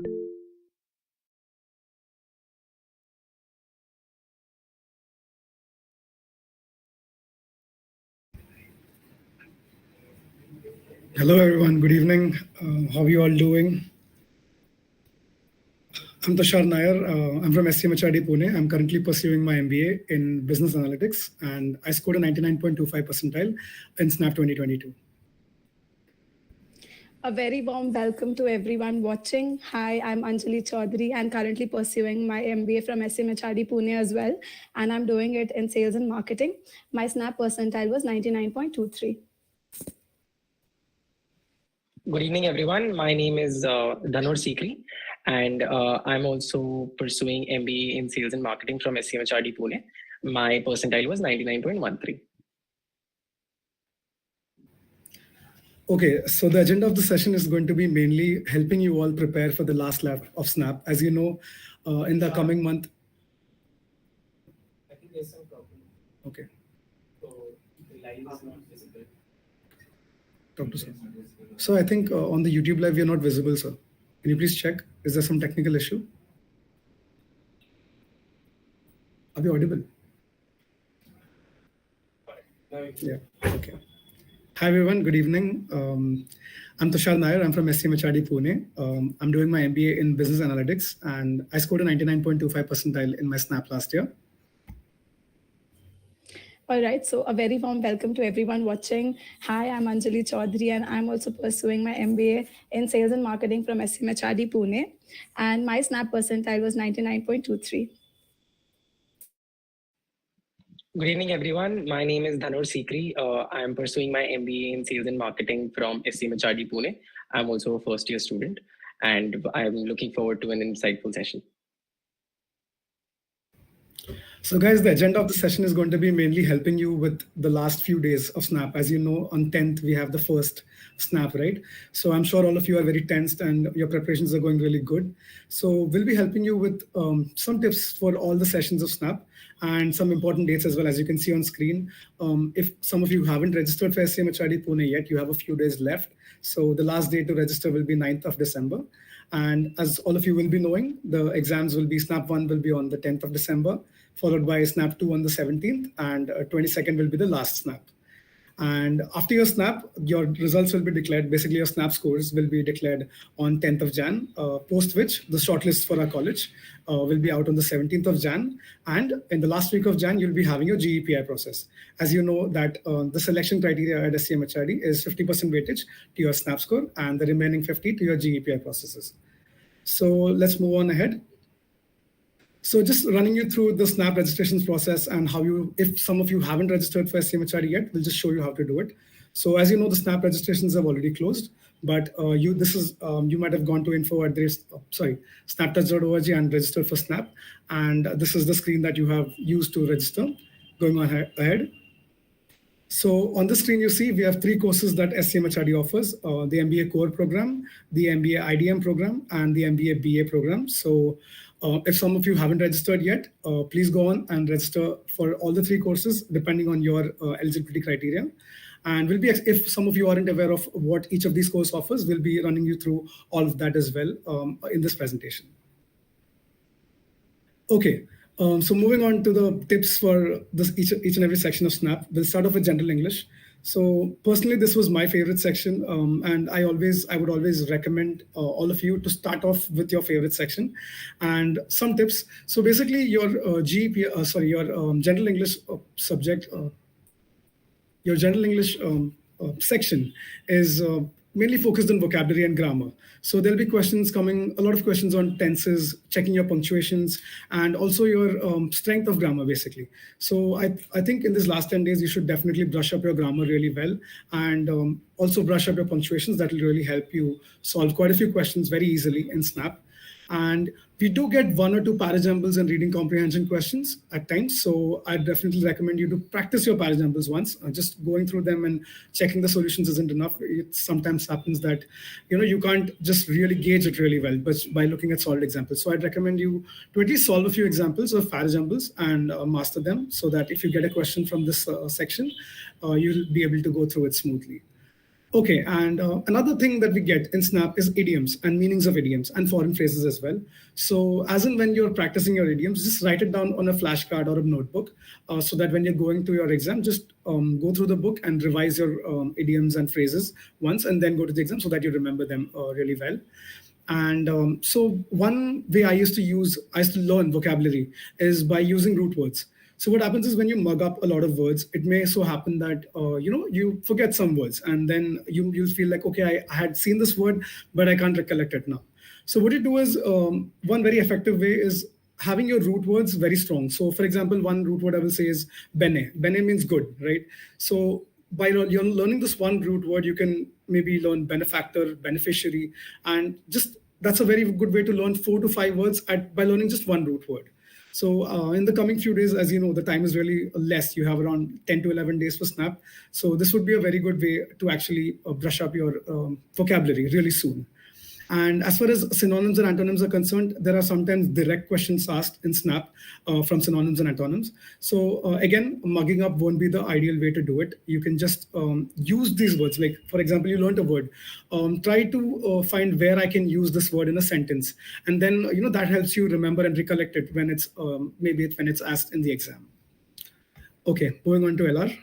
Hello everyone, good evening. How are you all doing? I'm Thushar Nair. I'm from SCMHRD Pune. I'm currently pursuing my MBA in Business Analytics, and I scored a 99.25 percentile in SNAP 2022. A very warm welcome to everyone watching. Hi, I'm Anjali Chaudhary and currently pursuing my MBA from SCMHRD Pune as well. And I'm doing it in sales and marketing. My SNAP percentile was 99.23. Good evening, everyone. My name is Dhanur and I'm also pursuing MBA in Sales and Marketing from SCMHRD Pune. My percentile was 99.13. Okay, so the agenda of the session is going to be mainly helping you all prepare for the last lap of SNAP. As you know, in the coming month. I think there's some problem. Okay. So the live is not visible. So I think on the YouTube live, you're not visible, sir. Can you please check? Is there some technical issue? Are you audible? Yeah, okay. Hi everyone, good evening. I'm Thushar Nair, I'm from SCMHRD Pune. I'm doing my MBA in Business Analytics and I scored a 99.25 percentile in my SNAP last year. All right, so a very warm welcome to everyone watching. Hi, I'm Anjali Chaudhary and I'm also pursuing my MBA in Sales and Marketing from SCMHRD Pune. And my SNAP percentile was 99.23. Good evening, everyone. My name is Dhanur I am pursuing my MBA in Sales and Marketing from SCMHRD Pune. I'm also a first-year student and I'm looking forward to an insightful session. So guys, the agenda of the session is going to be mainly helping you with the last few days of SNAP. As you know, on 10th, we have the first SNAP, right? So I'm sure all of you are very tensed and your preparations are going really good. So we'll be helping you with some tips for all the sessions of SNAP and some important dates as well. As you can see on screen, if some of you haven't registered for SCMHRD Pune yet, you have a few days left. So the last day to register will be 9th of December. And as all of you will be knowing, the exams will be SNAP 1 will be on the 10th of December, followed by SNAP 2 on the 17th, and 22nd will be the last SNAP. And after your SNAP, your results will be declared. Basically, your SNAP scores will be declared on 10th of Jan, post which the shortlist for our college will be out on the 17th of Jan. And in the last week of Jan, you'll be having your GE-PI process. As you know that the selection criteria at SCMHRD is 50% weightage to your SNAP score and the remaining 50 to your GE-PI processes. So let's move on ahead. So just running you through the SNAP registrations process and how you, if some of you haven't registered for SCMHRD yet, we'll just show you how to do it. So as you know, the SNAP registrations have already closed, but you might have gone to snaptouch.org and registered for SNAP. And this is the screen that you have used to register. Going on ahead. So on the screen, you see we have 3 courses that SCMHRD offers, the MBA core program, the MBA IDM program, and the MBA BA program. So if some of you haven't registered yet, please go on and register for all the 3 courses, depending on your eligibility criteria. And we'll be, if some of you aren't aware of what each of these courses offers, we'll be running you through all of that as well in this presentation. Okay. So moving on to the tips for this each and every section of SNAP, we'll start off with General English. So personally, this was my favorite section, and I would always recommend all of you to start off with your favorite section and some tips. So basically, your General English subject, your General English section is mainly focused on vocabulary and grammar. So there'll be questions coming, a lot of questions on tenses, checking your punctuations, and also your strength of grammar, basically. So I think in these last 10 days, you should definitely brush up your grammar really well, and also brush up your punctuations. That will really help you solve quite a few questions very easily in SNAP. And we do get 1 or 2 Parajumbles and reading comprehension questions at times. So I definitely recommend you to practice your Parajumbles once. Just going through them and checking the solutions isn't enough. It sometimes happens that, you can't just really gauge it really well, but by looking at solved examples. So I'd recommend you to at least solve a few examples of Parajumbles and master them, so that if you get a question from this section, you'll be able to go through it smoothly. Okay, and another thing that we get in Snap is idioms and meanings of idioms and foreign phrases as well. So, as in when you're practicing your idioms, just write it down on a flashcard or a notebook so that when you're going to your exam, just go through the book and revise your idioms and phrases once and then go to the exam so that you remember them really well. And so one way I used to learn vocabulary is by using root words. So what happens is when you mug up a lot of words, it may so happen that you forget some words, and then you feel like, okay, I had seen this word, but I can't recollect it now. So what you do is one very effective way is having your root words very strong. So for example, one root word I will say is bene. Bene means good, right? So by you're learning this one root word, you can maybe learn benefactor, beneficiary, and just that's a very good way to learn 4 to 5 words by learning just one root word. So in the coming few days, as you know, the time is really less. You have around 10 to 11 days for Snap. So this would be a very good way to actually brush up your vocabulary really soon. And as far as synonyms and antonyms are concerned, there are sometimes direct questions asked in Snap from synonyms and antonyms. So again, mugging up won't be the ideal way to do it. You can just use these words. Like, for example, you learned a word. Try to find where I can use this word in a sentence. And then, that helps you remember and recollect it when it's maybe when it's asked in the exam. Okay, moving on to LR.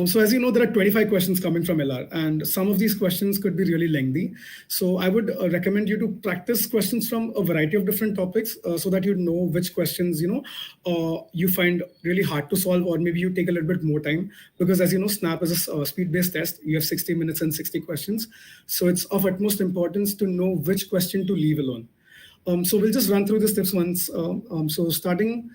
So as you know, there are 25 questions coming from LR, and some of these questions could be really lengthy. So I would recommend you to practice questions from a variety of different topics so that you know which questions, you find really hard to solve, or maybe you take a little bit more time. Because as you know, Snap is a speed-based test. You have 60 minutes and 60 questions. So it's of utmost importance to know which question to leave alone. So we'll just run through the steps once. So starting...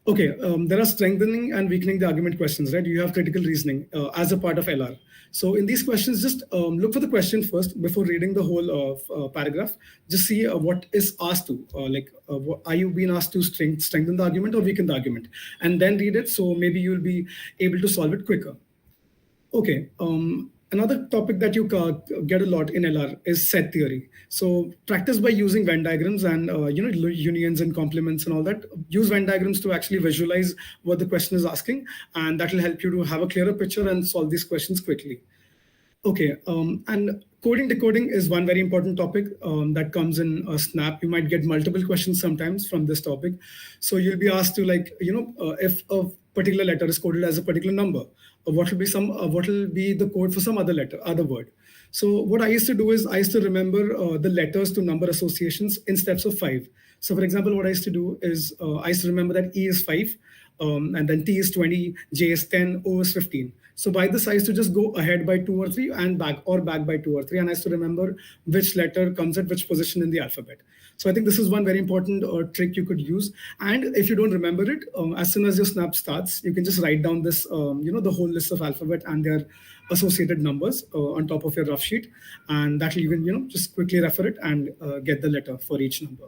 Okay, there are strengthening and weakening the argument questions, right? You have critical reasoning as a part of LR. So in these questions, just look for the question first before reading the whole paragraph. Just see what is asked to, are you being asked to strengthen the argument or weaken the argument? And then read it, so maybe you'll be able to solve it quicker. Okay. Another topic that you get a lot in LR is set theory. So practice by using Venn diagrams and unions and complements and all that. Use Venn diagrams to actually visualize what the question is asking, and that will help you to have a clearer picture and solve these questions quickly. Okay, and coding decoding is one very important topic that comes in Snap. You might get multiple questions sometimes from this topic. So you'll be asked to if a particular letter is coded as a particular number, what will be the code for some other word. So what I used to do is I used to remember the letters to number associations in steps of 5. So for example, what I used to do is I used to remember that E is 5, and then T is 20, J is 10, O is 15. So by this, I used to just go ahead by 2 or 3 and back by 2 or 3. And I used to remember which letter comes at which position in the alphabet. So I think this is one very important trick you could use. And if you don't remember it, as soon as your Snap starts, you can just write down this, the whole list of alphabet and their associated numbers on top of your rough sheet. And that will even, just quickly refer it and get the letter for each number.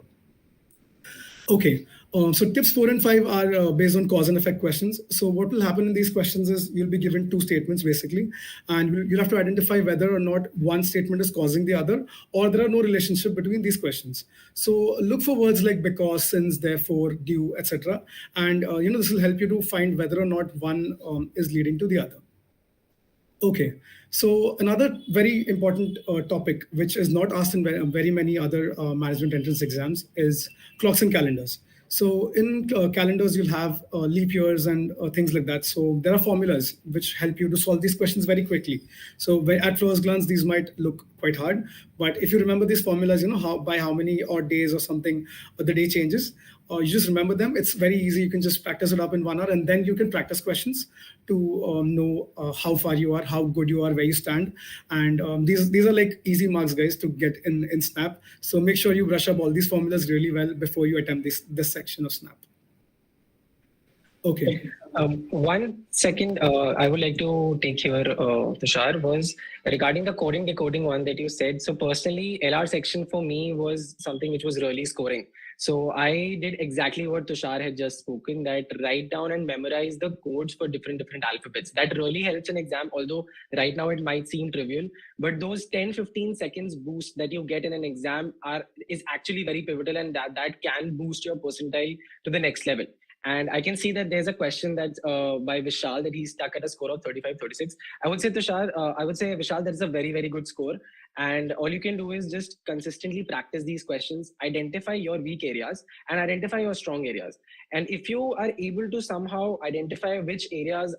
Okay, so tips 4 and 5 are based on cause and effect questions. So what will happen in these questions is you'll be given 2 statements basically, and you'll have to identify whether or not one statement is causing the other, or there are no relationship between these questions. So look for words like because, since, therefore, due, etc. And this will help you to find whether or not one is leading to the other. Okay, so another very important topic, which is not asked in very many other management entrance exams, is clocks and calendars. So in calendars, you'll have leap years and things like that. So there are formulas which help you to solve these questions very quickly. So at first glance, these might look quite hard, but if you remember these formulas, by how many odd days or something the day changes, you just remember them. It's very easy. You can just practice it up in 1 hour, and then you can practice questions to know how far you are, how good you are, where you stand. And these are like easy marks, guys, to get in Snap. So make sure you brush up all these formulas really well before you attempt this section of Snap. Okay. 1 second, I would like to take here, Thushar, was regarding the coding decoding one that you said. So personally, LR section for me was something which was really scoring. So I did exactly what Thushar had just spoken, that write down and memorize the codes for different alphabets. That really helps in exam, although right now it might seem trivial, but those 10-15 seconds boost that you get in an exam is actually very pivotal, and that can boost your percentile to the next level. And I can see that there's a question that by Vishal that he's stuck at a score of 35, 36. I would say Thushar, I would say Vishal, that's a very, very good score. And all you can do is just consistently practice these questions, identify your weak areas and identify your strong areas. And if you are able to somehow identify which areas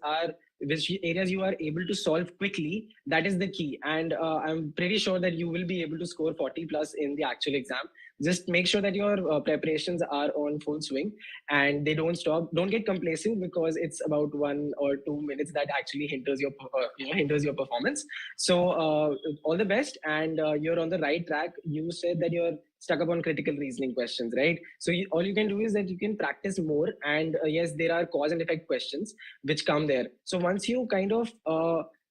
you are able to solve quickly, that is the key. And I'm pretty sure that you will be able to score 40 plus in the actual exam. Just make sure that your preparations are on full swing and they don't stop. Don't get complacent because it's about 1 or 2 minutes that actually hinders your performance. So all the best, and you're on the right track. You said that you're stuck upon critical reasoning questions, right? So all you can do is that you can practice more. And yes, there are cause and effect questions which come there. So once you kind of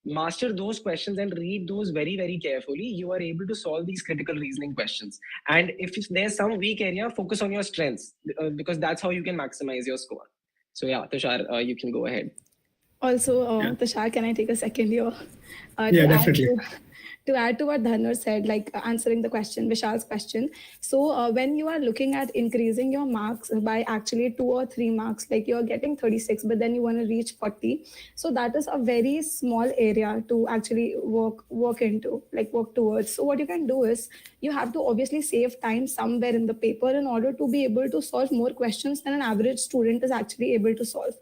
master those questions and read those very, very carefully, you are able to solve these critical reasoning questions. And if there's some weak area, focus on your strengths because that's how you can maximize your score. So yeah, Thushar, you can go ahead. Also, Thushar, can I take a second here? Yeah, definitely. To add to what Dhanur said, like answering the question, Vishal's question. So when you are looking at increasing your marks by actually 2 or 3 marks, like you're getting 36, but then you want to reach 40. So that is a very small area to actually work towards. So what you can do is you have to obviously save time somewhere in the paper in order to be able to solve more questions than an average student is actually able to solve.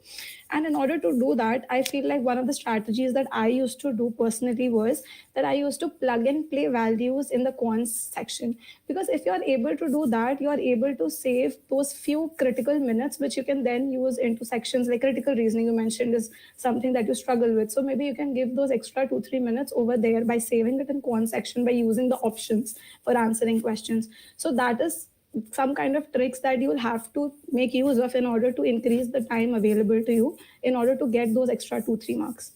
And in order to do that, I feel like one of the strategies that I used to do personally was that I used to plug and play values in the quants section. Because if you are able to do that, you are able to save those few critical minutes, which you can then use into sections like critical reasoning you mentioned is something that you struggle with. So maybe you can give those extra 2-3 minutes over there by saving it in quant section by using the options for answering questions. So that is some kind of tricks that you will have to make use of in order to increase the time available to you in order to get those extra 2-3 marks.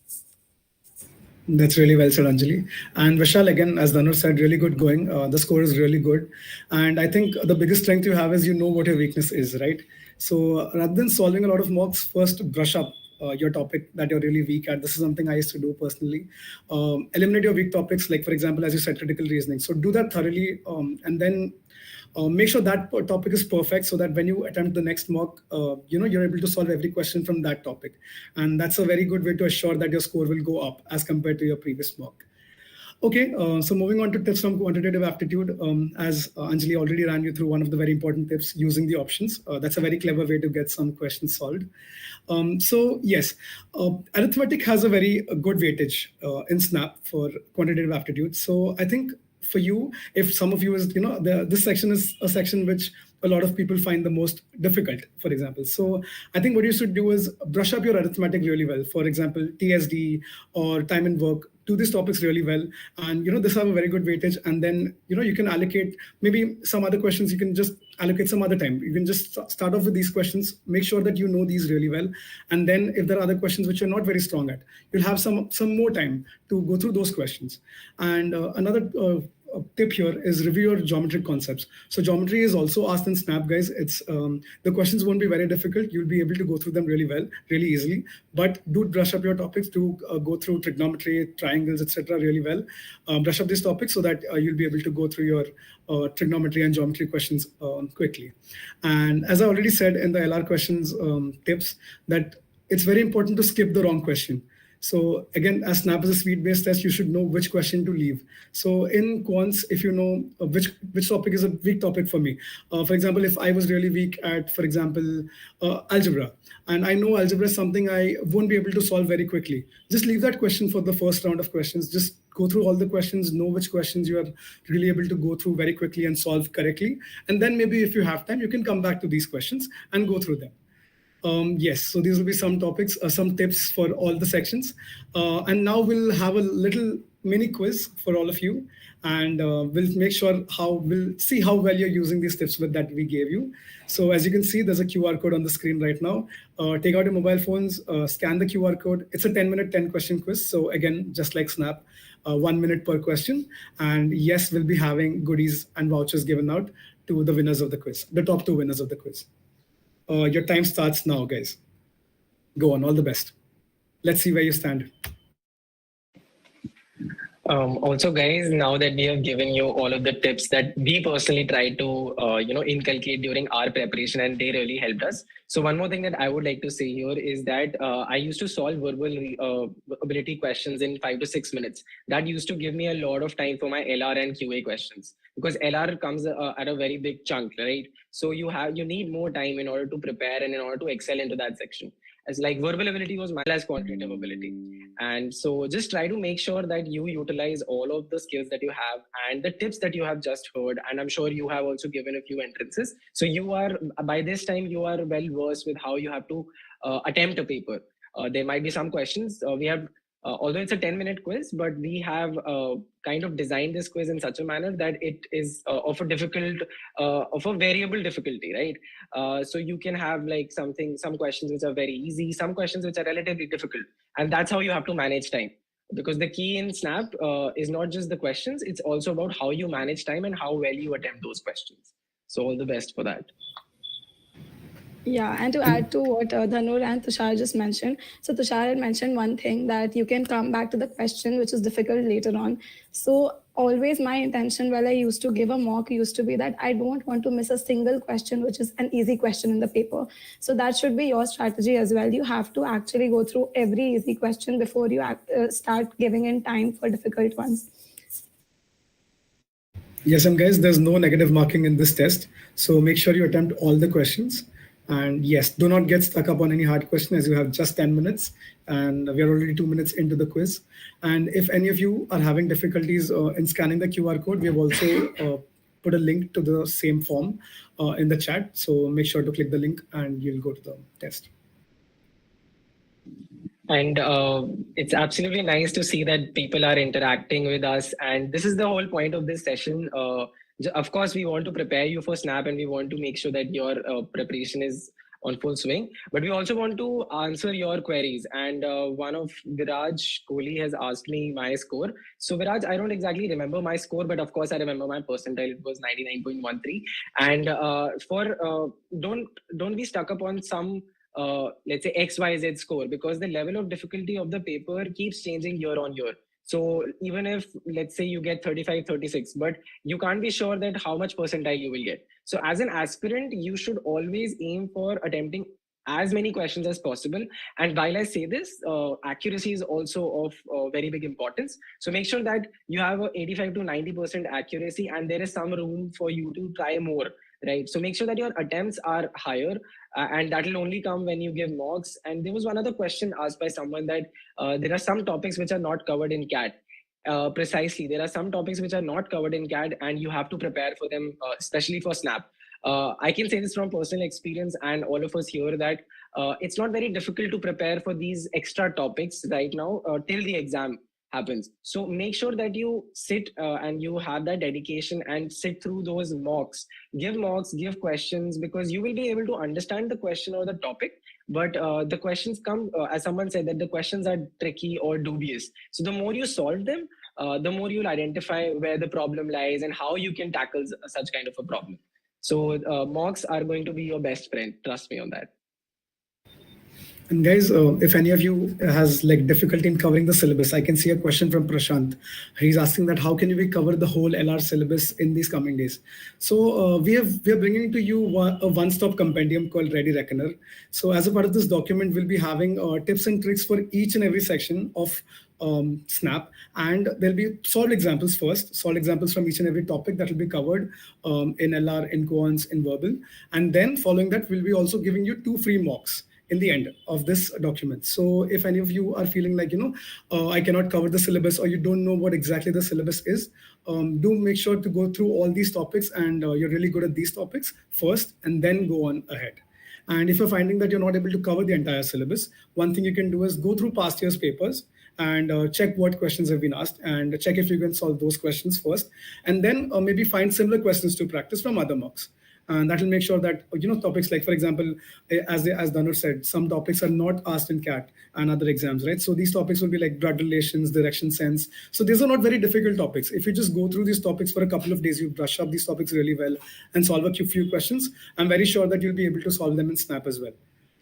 That's really well said, Anjali. And Vishal, again, as Dhanur said, really good going. The score is really good. And I think the biggest strength you have is you know what your weakness is, right? So rather than solving a lot of mocks, first brush up your topic that you're really weak at. This is something I used to do personally. Eliminate your weak topics, like, for example, as you said, critical reasoning. So do that thoroughly and then make sure that topic is perfect so that when you attempt the next mock, you're able to solve every question from that topic. And that's a very good way to assure that your score will go up as compared to your previous mock. Okay, so moving on to tips from quantitative aptitude. As Anjali already ran you through one of the very important tips, using the options. That's a very clever way to get some questions solved. So yes, arithmetic has a very good weightage in SNAP for quantitative aptitude. So I think for you, if some of you is, this section is a section which a lot of people find the most difficult, for example. So I think what you should do is brush up your arithmetic really well. For example, TSD or time and work, do these topics really well. And, this have a very good weightage. And then, you can allocate maybe some other questions. You can just allocate some other time. You can just start off with these questions, make sure that you know these really well. And then if there are other questions which you're not very strong at, you'll have some more time to go through those questions. And another tip here is review your geometric concepts. So geometry is also asked in SNAP, guys. It's the questions won't be very difficult. You'll be able to go through them really well, really easily. But do brush up your topics. Do go through trigonometry, triangles, etc. really well. Brush up these topics so that you'll be able to go through your trigonometry and geometry questions quickly. And as I already said in the LR questions tips, that it's very important to skip the wrong question. So again, as SNAP is a suite-based test, you should know which question to leave. So in quants, if you know which topic is a weak topic for me. For example, if I was really weak at, for example, algebra, and I know algebra is something I won't be able to solve very quickly, just leave that question for the first round of questions. Just go through all the questions, know which questions you are really able to go through very quickly and solve correctly. And then maybe if you have time, you can come back to these questions and go through them. Yes, so these will be some topics, some tips for all the sections. And now we'll have a little mini quiz for all of you. And we'll see how well you're using these tips that we gave you. So as you can see, there's a QR code on the screen right now. Take out your mobile phones, scan the QR code. It's a 10-minute, 10-question quiz. So again, just like SNAP, 1 minute per question. And yes, we'll be having goodies and vouchers given out to the winners of the quiz, the top 2 winners of the quiz. Your time starts now, guys. Go on, all the best. Let's see where you stand. Also, guys, now that we have given you all of the tips that we personally tried to, inculcate during our preparation, and they really helped us. So one more thing that I would like to say here is that I used to solve verbal ability questions in 5 to 6 minutes. That used to give me a lot of time for my LR and QA questions, because LR comes at a very big chunk, right? So you need more time in order to prepare and in order to excel into that section. As like verbal ability was my as quantitative ability. And so just try to make sure that you utilize all of the skills that you have and the tips that you have just heard. And I'm sure you have also given a few entrances. So you are, by this time, you are well versed with how you have to attempt a paper. There might be some questions. We have, although it's a 10-minute quiz, but we have kind of designed this quiz in such a manner that it is of a variable difficulty, right? So you can have like some questions which are very easy, some questions which are relatively difficult. And that's how you have to manage time. Because the key in Snap is not just the questions, it's also about how you manage time and how well you attempt those questions. So all the best for that. Yeah, and to add to what Dhanur and Thushar just mentioned, so Thushar had mentioned one thing, that you can come back to the question which is difficult later on. So always my intention while I used to give a mock used to be that I don't want to miss a single question which is an easy question in the paper. So that should be your strategy as well. You have to actually go through every easy question before you start giving in time for difficult ones. Yes, and guys, there's no negative marking in this test. So make sure you attempt all the questions. And yes, do not get stuck up on any hard question, as you have just 10 minutes and we are already 2 minutes into the quiz. And if any of you are having difficulties in scanning the QR code, we have also put a link to the same form in the chat. So make sure to click the link and you'll go to the test. And it's absolutely nice to see that people are interacting with us. And this is the whole point of this session. Of course, we want to prepare you for Snap and we want to make sure that your preparation is on full swing. But we also want to answer your queries. And one of Viraj Kohli has asked me my score. So Viraj, I don't exactly remember my score, but of course I remember my percentile. It was 99.13. And don't be stuck up on some let's say XYZ score, because the level of difficulty of the paper keeps changing year on year. So even if, let's say, you get 35, 36, but you can't be sure that how much percentile you will get. So as an aspirant, you should always aim for attempting as many questions as possible. And while I say this, accuracy is also of very big importance. So make sure that you have a 85 to 90% accuracy and there is some room for you to try more, right? So make sure that your attempts are higher and that will only come when you give mocks. And there was one other question asked by someone that there are some topics which are not covered in CAT. Precisely, there are some topics which are not covered in CAT and you have to prepare for them, especially for Snap. I can say this from personal experience and all of us here that it's not very difficult to prepare for these extra topics right now till the exam happens. So make sure that you sit and you have that dedication and sit through those mocks, give questions, because you will be able to understand the question or the topic. But the questions come, as someone said, that the questions are tricky or dubious. So the more you solve them, the more you'll identify where the problem lies and how you can tackle such kind of a problem. So mocks are going to be your best friend. Trust me on that. And guys, if any of you has like difficulty in covering the syllabus, I can see a question from Prashant. He's asking that how can we cover the whole LR syllabus in these coming days? So we are bringing to you a one-stop compendium called Ready Reckoner. So as a part of this document, we'll be having tips and tricks for each and every section of Snap, and there'll be solved examples first, solved examples from each and every topic that will be covered in LR, in quants, in verbal, and then following that, we'll be also giving you 2 free mocks in the end of this document. So if any of you are feeling like, I cannot cover the syllabus, or you don't know what exactly the syllabus is, do make sure to go through all these topics and you're really good at these topics first and then go on ahead. And if you're finding that you're not able to cover the entire syllabus, one thing you can do is go through past year's papers and check what questions have been asked and check if you can solve those questions first, and then maybe find similar questions to practice from other mocks. And that will make sure that, topics like, for example, as Dhanur said, some topics are not asked in CAT and other exams, right? So these topics will be like blood relations, direction sense. So these are not very difficult topics. If you just go through these topics for a couple of days, you brush up these topics really well and solve a few questions, I'm very sure that you'll be able to solve them in Snap as well.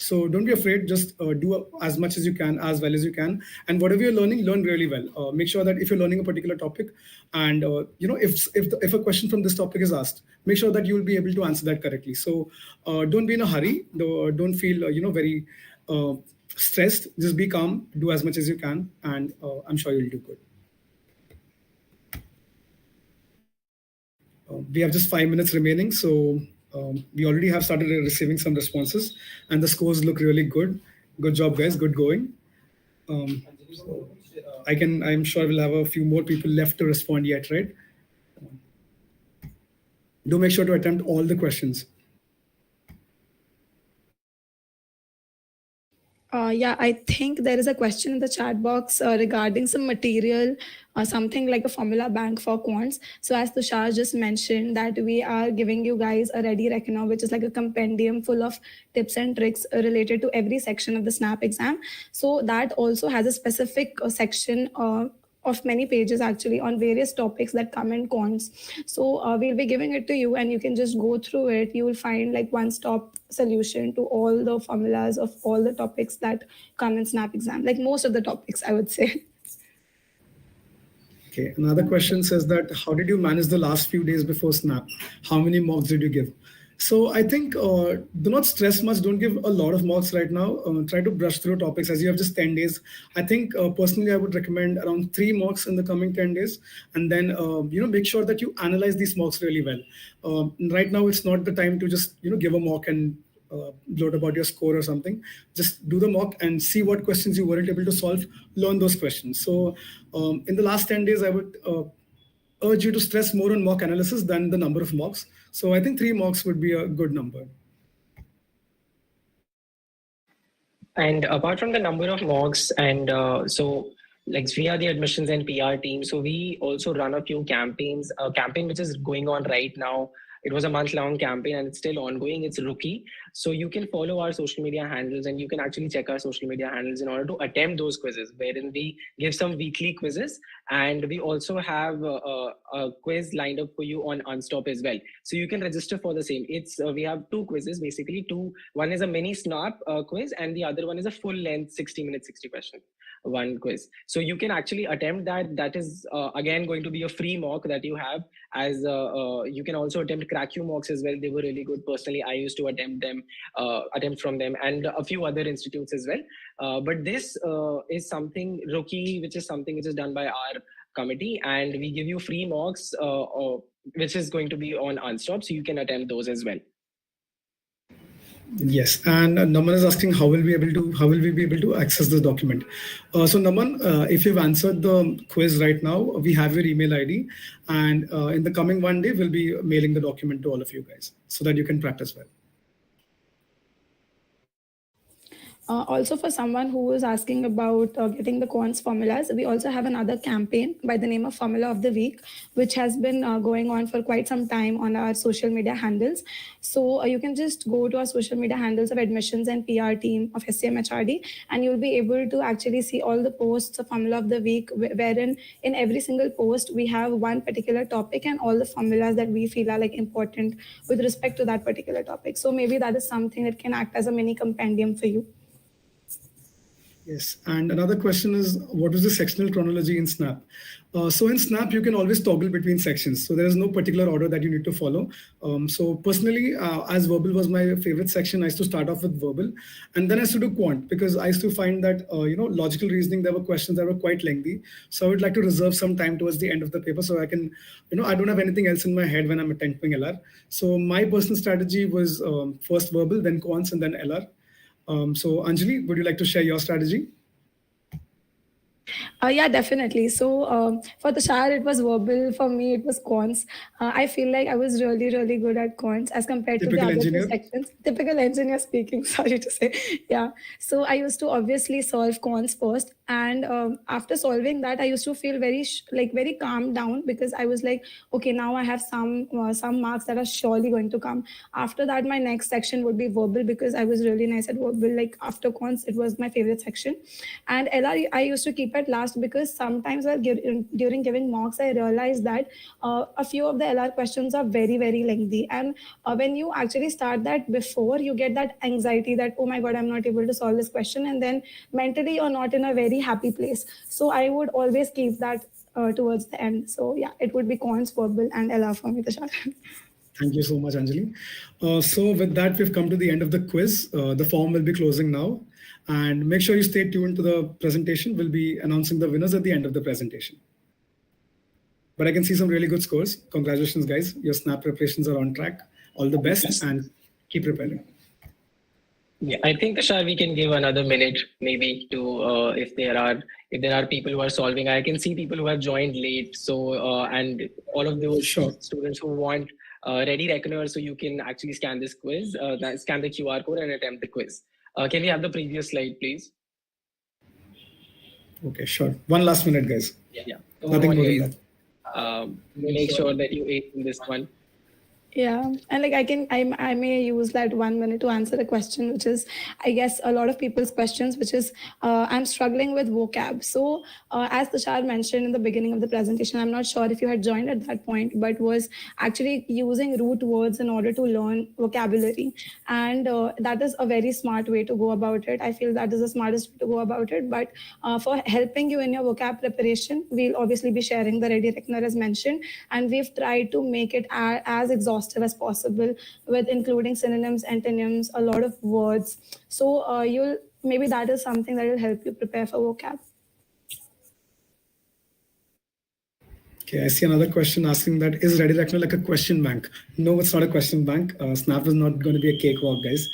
So don't be afraid. Just do as much as you can, as well as you can, and whatever you're learning, learn really well. Make sure that if you're learning a particular topic, and if a question from this topic is asked, make sure that you will be able to answer that correctly. So don't be in a hurry. Don't feel very stressed. Just be calm. Do as much as you can, and I'm sure you'll do good. We have just 5 minutes remaining, so we already have started receiving some responses, and the scores look really good. Good job, guys. Good going. I'm sure we'll have a few more people left to respond yet, right? Do make sure to attempt all the questions. Yeah, I think there is a question in the chat box regarding some material, something like a formula bank for quants. So as Thushar just mentioned, that we are giving you guys a ready reckoner, which is like a compendium full of tips and tricks related to every section of the SNAP exam. So that also has a specific section of many pages actually on various topics that come in quants. So we'll be giving it to you, and you can just go through it. You will find like one-stop solution to all the formulas of all the topics that come in SNAP exam, like most of the topics, I would say. Okay, another question says that how did you manage the last few days before SNAP? How many mocks did you give? So I think do not stress much. Don't give a lot of mocks right now. Try to brush through topics as you have just 10 days. I think personally, I would recommend around 3 mocks in the coming 10 days. And then, make sure that you analyze these mocks really well. Right now, it's not the time to just, give a mock and gloat about your score or something. Just do the mock and see what questions you weren't able to solve. Learn those questions. So in the last 10 days, I would urge you to stress more on mock analysis than the number of mocks. So I think 3 mocks would be a good number. And apart from the number of mocks, and so like we are the admissions and PR team, so we also run a few campaigns. A campaign which is going on right now. It was a month-long campaign and it's still ongoing. It's Rookie. So you can follow our social media handles, and you can actually check our social media handles in order to attempt those quizzes, wherein we give some weekly quizzes. And we also have a quiz lined up for you on Unstop as well. So you can register for the same. We have 2 quizzes, basically. One is a mini SNAP quiz, and the other one is a full-length 60-minute 60 question. One quiz. So you can actually attempt that. That is again going to be a free mock that you have, as you can also attempt Cracku mocks as well. They were really good. Personally, I used to attempt from them, and a few other institutes as well. But this is something Rookie, which is something which is done by our committee, and we give you free mocks, which is going to be on Unstop, so you can attempt those as well. Yes, and Naman is asking how will we be able to access this document? So Naman, if you've answered the quiz right now, we have your email ID, and in the coming one day, we'll be mailing the document to all of you guys so that you can practice well. Also, for someone who is asking about getting the quants formulas, we also have another campaign by the name of Formula of the Week, which has been going on for quite some time on our social media handles. So you can just go to our social media handles of admissions and PR team of SCMHRD, and you'll be able to actually see all the posts of Formula of the Week, wherein in every single post, we have one particular topic and all the formulas that we feel are like important with respect to that particular topic. So maybe that is something that can act as a mini compendium for you. Yes, and another question is, what is the sectional chronology in SNAP? So in SNAP, you can always toggle between sections. So there is no particular order that you need to follow. So personally, as verbal was my favorite section, I used to start off with verbal, and then I used to do quant, because I used to find that, logical reasoning, there were questions that were quite lengthy. So I would like to reserve some time towards the end of the paper so I can, I don't have anything else in my head when I'm attempting LR. So my personal strategy was first verbal, then quants, and then LR. So Anjali, would you like to share your strategy? Yeah, definitely. So for Thushar, it was verbal. For me, it was quants. I feel like I was really, really good at quants as compared to the other 2 sections. Typical engineer speaking, sorry to say. Yeah. So I used to obviously solve quants first. And after solving that, I used to feel very calm down, because I was like, okay, now I have some marks that are surely going to come. After that, my next section would be verbal, because I was really nice at verbal. Like after quants, it was my favorite section. And LR, I used to keep keep at last, because sometimes while during giving mocks, I realized that a few of the LR questions are very, very lengthy. And when you actually start that before, you get that anxiety that, oh my God, I'm not able to solve this question. And then mentally, you're not in a very happy place. So I would always keep that towards the end. So yeah, it would be cons, verbal, and LR for me, Thushar. Thank you so much, Anjali. So with that, we've come to the end of the quiz. The form will be closing now. And make sure you stay tuned to the presentation. We'll be announcing the winners at the end of the presentation. But I can see some really good scores. Congratulations, guys. Your SNAP preparations are on track. All the best and keep preparing. Yeah, I think Thushar, we can give another minute maybe to if there are people who are solving. I can see people who have joined late. So and all of those students who want ready reckoner, so you can actually scan this quiz, scan the QR code and attempt the quiz. Can we have the previous slide, please? Okay, sure. One last minute, guys. Yeah. Nothing more than that. Make sure that you ace in this one. Yeah, and like I may use that 1 minute to answer a question, which is, I guess, a lot of people's questions, which is, I'm struggling with vocab. So as Thushar mentioned in the beginning of the presentation, I'm not sure if you had joined at that point, but was actually using root words in order to learn vocabulary. And that is a very smart way to go about it. I feel that is the smartest way to go about it. But for helping you in your vocab preparation, we'll obviously be sharing the ready reckoner as mentioned. And we've tried to make it as exhaustive as possible, with including synonyms, antonyms, a lot of words. So maybe that is something that will help you prepare for vocab. Okay, I see another question asking that, is Ready Reckoner like a question bank? No, it's not a question bank. Snap is not going to be a cakewalk, guys.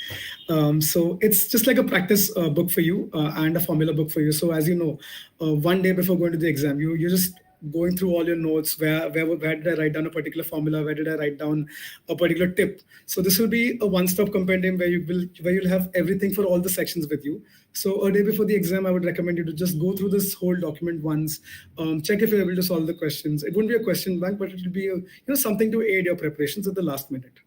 So it's just like a practice book for you and a formula book for you. So as you know, one day before going to the exam, you just going through all your notes, where did I write down a particular formula, where did I write down a particular tip. So this will be a one-stop compendium where you'll have everything for all the sections with you. So a day before the exam, I would recommend you to just go through this whole document once, check if you're able to solve the questions. It won't be a question bank, but it will be something to aid your preparations at the last minute.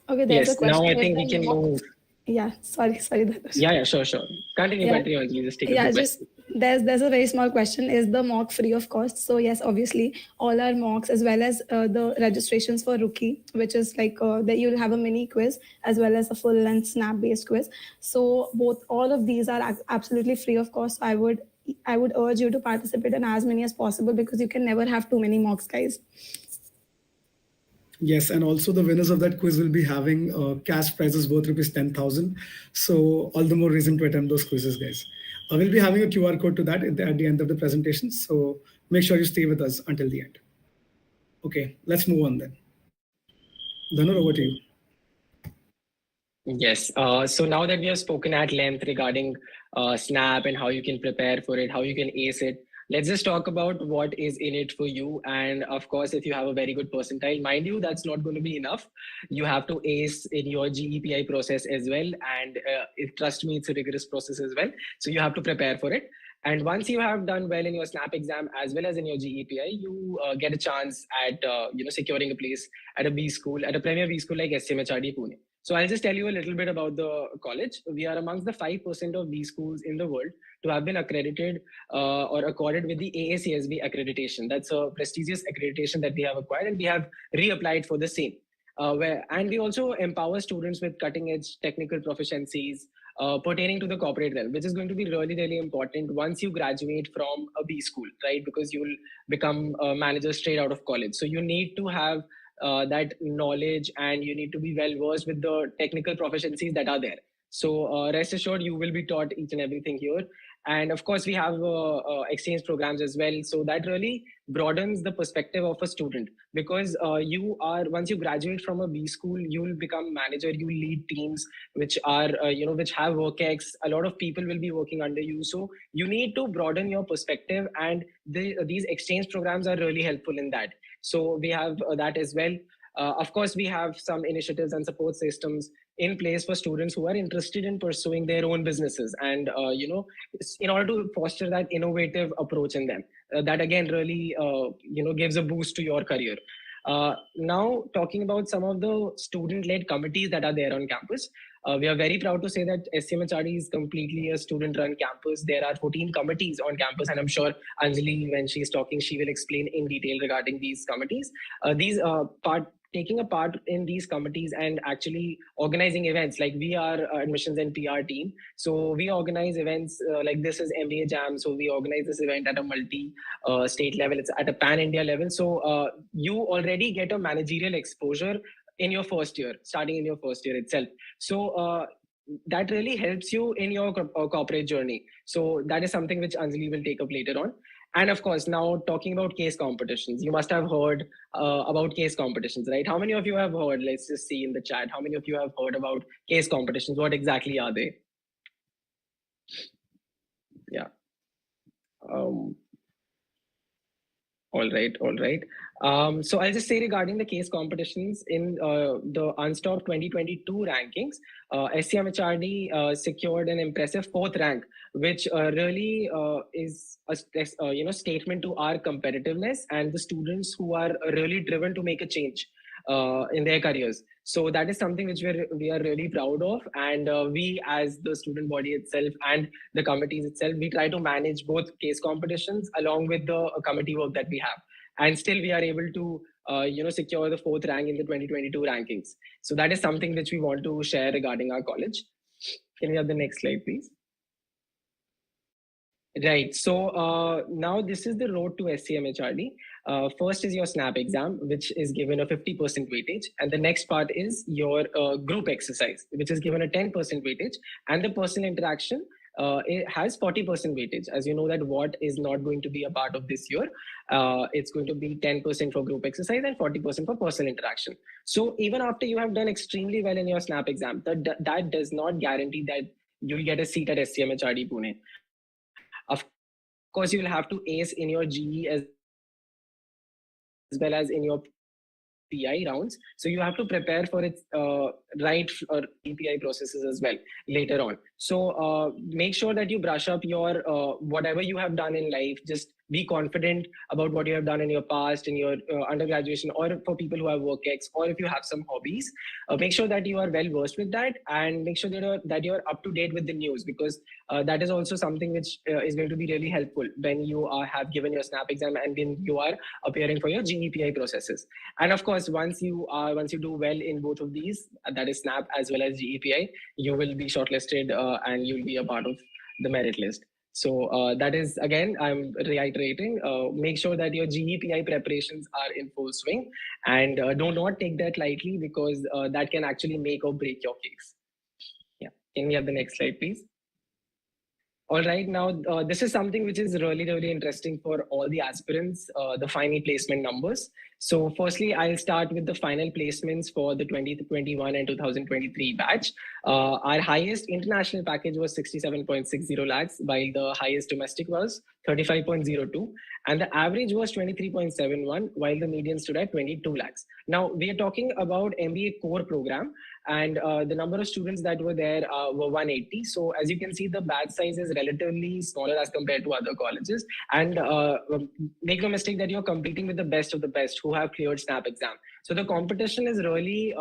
Okay, there's a question. Now I think we can move. Yeah, sorry. Yeah, sure. Continue. Just take a question. There's a very small question. Is the mock free of cost? So yes, obviously, all our mocks, as well as the registrations for rookie, which is like that you'll have a mini quiz as well as a full-length snap-based quiz. So all of these are absolutely free of cost. I would urge you to participate in as many as possible, because you can never have too many mocks, guys. Yes, and also the winners of that quiz will be having cash prizes worth ₹10,000. So all the more reason to attempt those quizzes, guys. We'll be having a QR code to that at the end of the presentation. So make sure you stay with us until the end. Okay, let's move on then. Dhanur, over to you. Yes. So now that we have spoken at length regarding SNAP and how you can prepare for it, how you can ace it, let's just talk about what is in it for you. And of course, if you have a very good percentile, mind you, that's not going to be enough. You have to ace in your GE-PI process as well. And trust me, it's a rigorous process as well. So you have to prepare for it. And once you have done well in your SNAP exam as well as in your GE-PI, you get a chance at securing a place at a B school, at a premier B school like SCMHRD Pune. So I'll just tell you a little bit about the college. We are amongst the 5% of B schools in the world to have been accredited or accorded with the AACSB accreditation. That's a prestigious accreditation that we have acquired, and we have reapplied for the same. And we also empower students with cutting-edge technical proficiencies pertaining to the corporate realm, which is going to be really, really important once you graduate from a B school, right? Because you'll become a manager straight out of college. So you need to have that knowledge, and you need to be well versed with the technical proficiencies that are there. So rest assured, you will be taught each and everything here. And of course, we have exchange programs as well. So that really broadens the perspective of a student, because once you graduate from a B school, you will become manager, you lead teams which are, which have work ex. A lot of people will be working under you. So you need to broaden your perspective, and these exchange programs are really helpful in that. So we have that as well. Of course, we have some initiatives and support systems in place for students who are interested in pursuing their own businesses, and in order to foster that innovative approach in them, that again really gives a boost to your career. Now, talking about some of the student-led committees that are there on campus. We are very proud to say that SCMHRD is completely a student-run campus. There are 14 committees on campus, and I'm sure Anjali, when she's talking, she will explain in detail regarding these committees. Taking a part in these committees and actually organizing events, like we are admissions and PR team. So we organize events like this is MBA Jam. So we organize this event at a multi-state level. It's at a pan-India level. So you already get a managerial exposure in your first year, starting in your first year itself. So that really helps you in your corporate journey. So that is something which Anjali will take up later on. And of course, now talking about case competitions, you must have heard about case competitions, right? How many of you have heard? Let's just see in the chat. How many of you have heard about case competitions? What exactly are they? Yeah. All right. So I'll just say regarding the case competitions in the Unstopped 2022 rankings, SCMHRD secured an impressive 4th rank, which really is a statement to our competitiveness and the students who are really driven to make a change in their careers. So that is something which we are really proud of, and we as the student body itself and the committees itself, we try to manage both case competitions along with the committee work that we have. And still we are able to secure the 4th rank in the 2022 rankings. So that is something which we want to share regarding our college. Can we have the next slide, please? Right. So now this is the road to SCMHRD. First is your SNAP exam, which is given a 50% weightage. And the next part is your group exercise, which is given a 10% weightage. And the personal interaction, it has 40% weightage. As you know that WAT is not going to be a part of this year. It's going to be 10% for group exercise and 40% for personal interaction. So even after you have done extremely well in your SNAP exam, that does not guarantee that you'll get a seat at SCMHRD Pune. Of course, you will have to ace in your GE as well as in your PI rounds. So you have to prepare for its right or GEPI processes as well later on. So make sure that you brush up your whatever you have done in life. Just be confident about what you have done in your past, in your undergraduation, or for people who have work ex, or if you have some hobbies, make sure that you are well versed with that, and make sure that you're up to date with the news, because that is also something which is going to be really helpful when you have given your SNAP exam and when you are appearing for your GEPI processes. And of course, once you do well in both of these, that is SNAP as well as GEPI, you will be shortlisted and you'll be a part of the merit list. So that is, again, I'm reiterating, make sure that your GEPI preparations are in full swing, and do not take that lightly, because that can actually make or break your case. Yeah, can we have the next slide, please? All right, now this is something which is really, really interesting for all the aspirants, the final placement numbers. So firstly, I'll start with the final placements for the 2021 and 2023 batch. Our highest international package was 67.60 lakhs, while the highest domestic was 35.02. And the average was 23.71, while the median stood at 22 lakhs. Now, we are talking about MBA core program, and the number of students that were there were 180. So as you can see, the batch size is relatively smaller as compared to other colleges. And make no mistake that you're competing with the best of the best who have cleared SNAP exam. So the competition is really,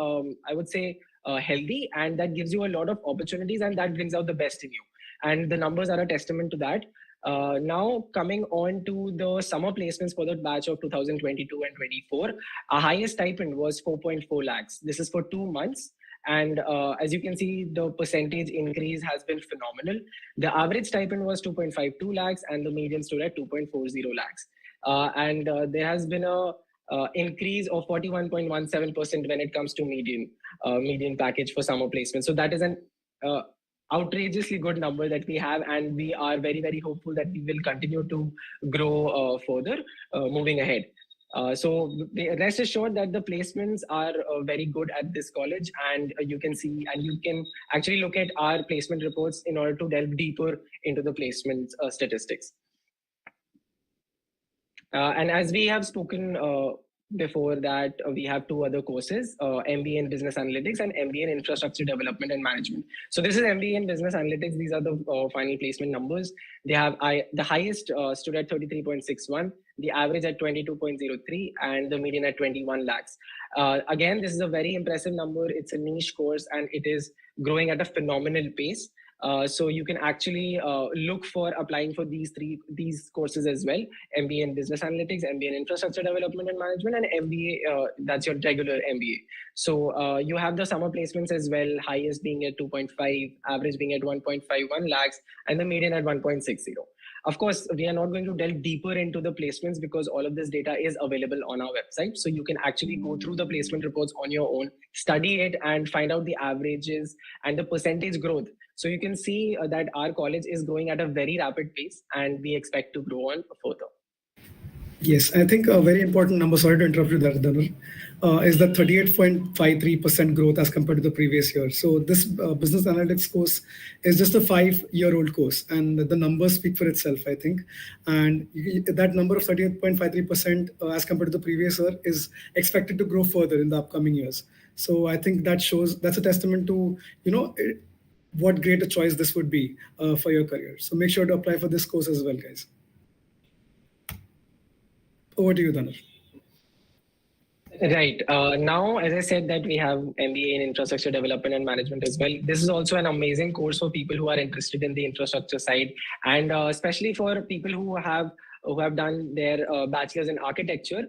I would say, healthy, and that gives you a lot of opportunities, and that brings out the best in you. And the numbers are a testament to that. Now coming on to the summer placements for the batch of 2022 and 24, our highest stipend was 4.4 lakhs. This is for 2 months. And as you can see, the percentage increase has been phenomenal. The average stipend was 2.52 lakhs and the median stood at 2.40 lakhs. And there has been a increase of 41.17% when it comes to median package for summer placement. So that is an outrageously good number that we have, and we are very, very hopeful that we will continue to grow further moving ahead. So rest assured that the placements are very good at this college, and you can see, and you can actually look at our placement reports in order to delve deeper into the placement statistics. And as we have spoken before that, we have 2 other courses, MBA in Business Analytics and MBA in Infrastructure Development and Management. So this is MBA in Business Analytics. These are the final placement numbers. They have the highest stood at 33.61. the average at 22.03, and the median at 21 lakhs. Again, this is a very impressive number. It's a niche course and it is growing at a phenomenal pace. So you can actually look for applying for these courses as well: MBA in Business Analytics, MBA in Infrastructure Development and Management, and MBA, that's your regular MBA. So you have the summer placements as well, highest being at 2.5, average being at 1.51 lakhs, and the median at 1.60. Of course, we are not going to delve deeper into the placements because all of this data is available on our website. So you can actually go through the placement reports on your own, study it, and find out the averages and the percentage growth. So you can see that our college is growing at a very rapid pace, and we expect to grow on further. Yes, I think a very important number, sorry to interrupt you there, Dhanur, is the 38.53% growth as compared to the previous year. So this business analytics course is just a 5-year-old course, and the numbers speak for itself, I think. And that number of 38.53% as compared to the previous year is expected to grow further in the upcoming years. So I think that's a testament to, what great a choice this would be for your career. So make sure to apply for this course as well, guys. Over to you, Dhanur. Right. Now, as I said, that we have MBA in Infrastructure Development and Management as well. This is also an amazing course for people who are interested in the infrastructure side, and especially for people who have done their bachelor's in architecture.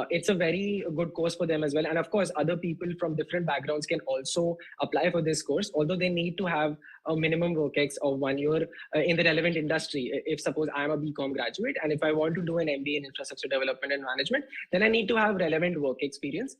It's a very good course for them as well. And of course, other people from different backgrounds can also apply for this course, although they need to have a minimum work ex of 1 year in the relevant industry. If suppose I'm a BCom graduate and if I want to do an MBA in Infrastructure Development and Management, then I need to have relevant work experience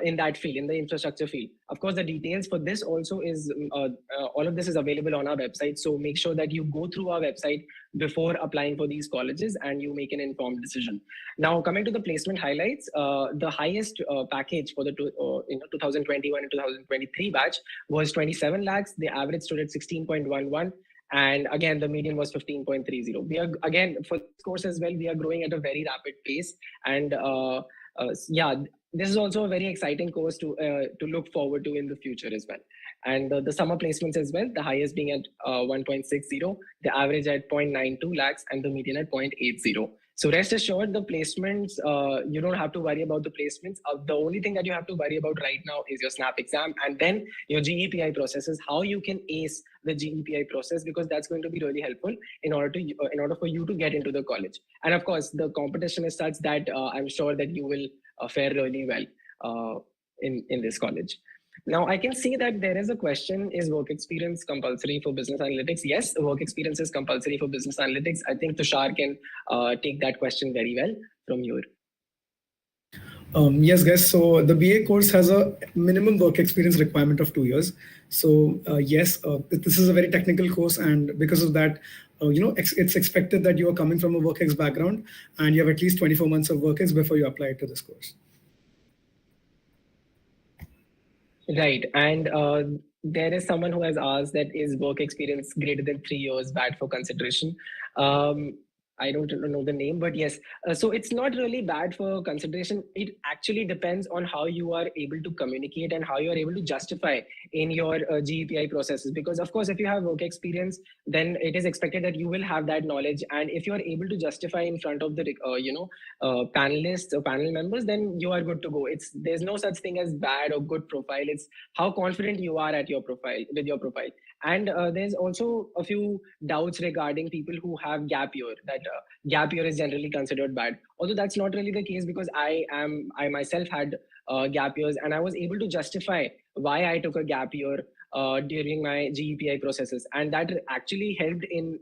in that field, in the infrastructure field. Of course, the details for this also is, all of this is available on our website. So make sure that you go through our website before applying for these colleges and you make an informed decision. Now, coming to the placement highlights, the highest package for the 2021 and 2023 batch was 27 lakhs. The average stood at 16.11. And again, the median was 15.30. We are, again, for this course as well, we are growing at a very rapid pace. And yeah, this is also a very exciting course to look forward to in the future as well. And the summer placements as well, the highest being at 1.60, the average at 0.92 lakhs, and the median at 0.80. So rest assured, the placements, you don't have to worry about the placements. The only thing that you have to worry about right now is your SNAP exam, and then your GEPI processes, how you can ace the GEPI process, because that's going to be really helpful in order for you to get into the college. And of course, the competition is such that I'm sure that you will fare really well in this college. Now, I can see that there is a question, is work experience compulsory for business analytics? Yes, work experience is compulsory for business analytics. I think Thushar can take that question very well from you. Yes, guys. So the BA course has a minimum work experience requirement of 2 years. So yes, this is a very technical course, and because of that, it's expected that you are coming from a work ex background and you have at least 24 months of work ex before you apply to this course. Right. And there is someone who has asked that, is work experience greater than 3 years bad for consideration? I don't know the name, but yes. So it's not really bad for consideration. It actually depends on how you are able to communicate and how you are able to justify in your GEPI processes. Because of course, if you have work experience, then it is expected that you will have that knowledge. And if you are able to justify in front of the panelists or panel members, then you are good to go. There's no such thing as bad or good profile. It's how confident you are at your profile, with your profile. And there's also a few doubts regarding people who have gap year, that gap year is generally considered bad. Although that's not really the case, because I myself had gap years, and I was able to justify why I took a gap year during my GEPI processes, and that actually helped in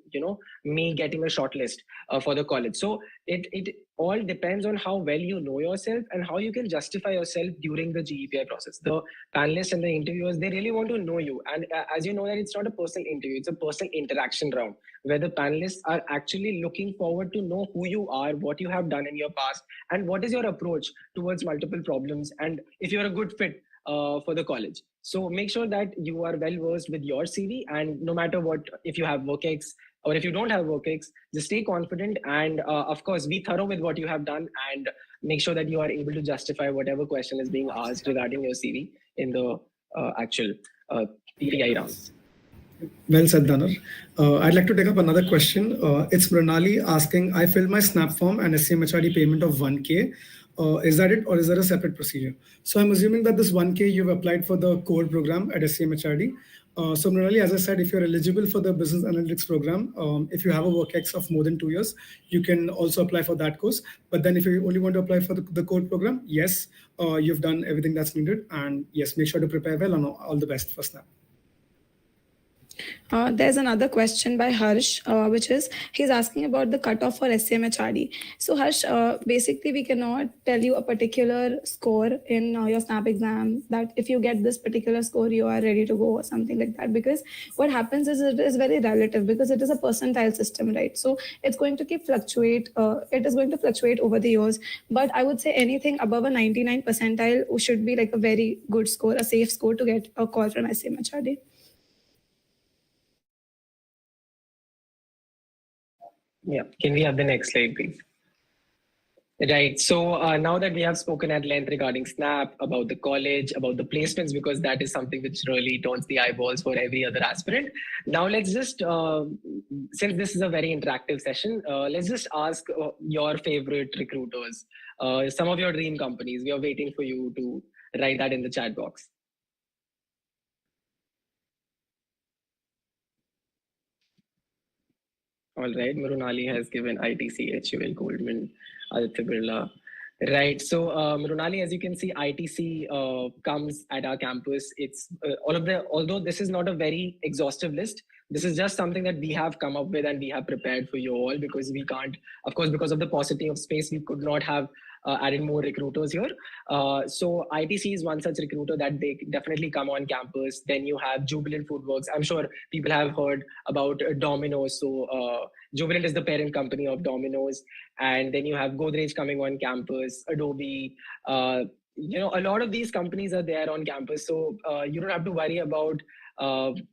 me getting a shortlist for the college. So it all depends on how well you know yourself and how you can justify yourself during the GEPI process. The panelists and the interviewers, they really want to know you, and as you know that it's not a personal interview, it's a personal interaction round where the panelists are actually looking forward to know who you are, what you have done in your past, and what is your approach towards multiple problems, and if you're a good fit for the college. So make sure that you are well versed with your CV, and no matter what, if you have work-ex or if you don't have work-ex, just stay confident, and of course be thorough with what you have done, and make sure that you are able to justify whatever question is being asked regarding your CV in the actual PI round. Well said, Dhanur. I'd like to take up another question. It's Mrinali asking, I filled my SNAP form and SCMHRD payment of 1K. Is that it, or is there a separate procedure? So I'm assuming that this 1K you've applied for the core program at SCMHRD. So Mrinali, as I said, if you're eligible for the business analytics program, if you have a work ex of more than 2 years, you can also apply for that course. But then if you only want to apply for the core program, yes, you've done everything that's needed. And yes, make sure to prepare well, and all the best for SNAP. There's another question by Harsh, which is he's asking about the cutoff for SCMHRD. So Harsh, basically we cannot tell you a particular score in your SNAP exam that if you get this particular score, you are ready to go or something like that. Because what happens is it is very relative because it is a percentile system, right? So it's going to keep fluctuate. It is going to fluctuate over the years. But I would say anything above a 99 percentile should be like a very good score, a safe score to get a call from SCMHRD. Yeah, can we have the next slide, please? Right. So now that we have spoken at length regarding SNAP, about the college, about the placements, because that is something which really turns the eyeballs for every other aspirant. Now let's just, since this is a very interactive session, let's just ask your favorite recruiters, some of your dream companies. We are waiting for you to write that in the chat box. All right, Mrunali has given ITC, HUL, Goldman, Aditya Birla. Right. So, Mrunali, as you can see, ITC comes at our campus. It's although this is not a very exhaustive list, this is just something that we have come up with and we have prepared for you all, because we can't, of course, because of the paucity of space, we could not have added more recruiters here. So ITC is one such recruiter that they definitely come on campus. Then you have Jubilant Foodworks. I'm sure people have heard about Domino's. So Jubilant is the parent company of Domino's. And then you have Godrej coming on campus, Adobe. You know, a lot of these companies are there on campus. So you don't have to worry about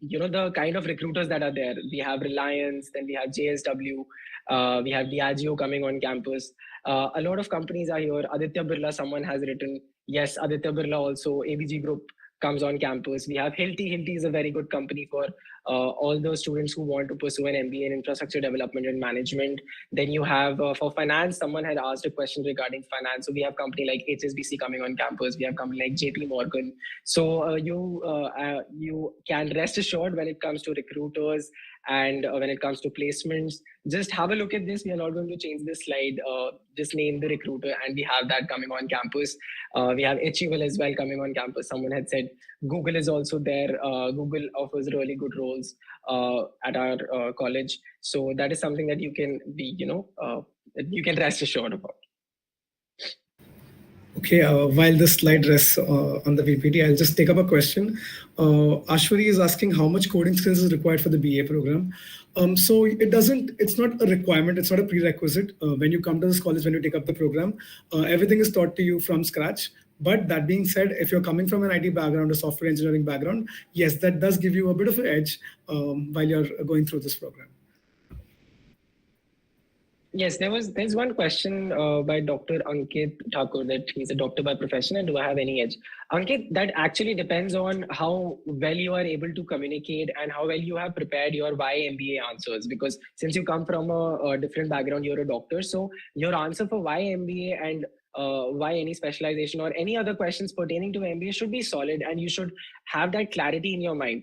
you know, the kind of recruiters that are there. We have Reliance, then we have JSW, we have Diageo coming on campus. A lot of companies are here. Aditya Birla, someone has written, yes, Aditya Birla also, ABG Group comes on campus. We have Hilti. Hilti is a very good company for all those students who want to pursue an MBA in infrastructure development and management. Then you have for finance, someone had asked a question regarding finance. So we have company like HSBC coming on campus. We have company like JP Morgan. So you can rest assured when it comes to recruiters and when it comes to placements, just have a look at this. We are not going to change this slide. Just name the recruiter and we have that coming on campus. We have HUL as well coming on campus. Someone had said Google is also there. Google offers really good roles at our college. So that is something that you can be, you can rest assured about. Okay, while this slide rests on the PPT, I'll just take up a question. Ashwari is asking how much coding skills is required for the BA program. So it's not a requirement, it's not a prerequisite. When you come to this college, when you take up the program, everything is taught to you from scratch. But that being said, if you're coming from an IT background, a software engineering background, yes, that does give you a bit of an edge while you're going through this program. Yes, there's one question by Dr. Ankit Thakur that he's a doctor by profession and do I have any edge? Ankit, that actually depends on how well you are able to communicate and how well you have prepared your why MBA answers. Because since you come from a different background, you're a doctor, so your answer for why MBA and why any specialization or any other questions pertaining to MBA should be solid, and you should have that clarity in your mind.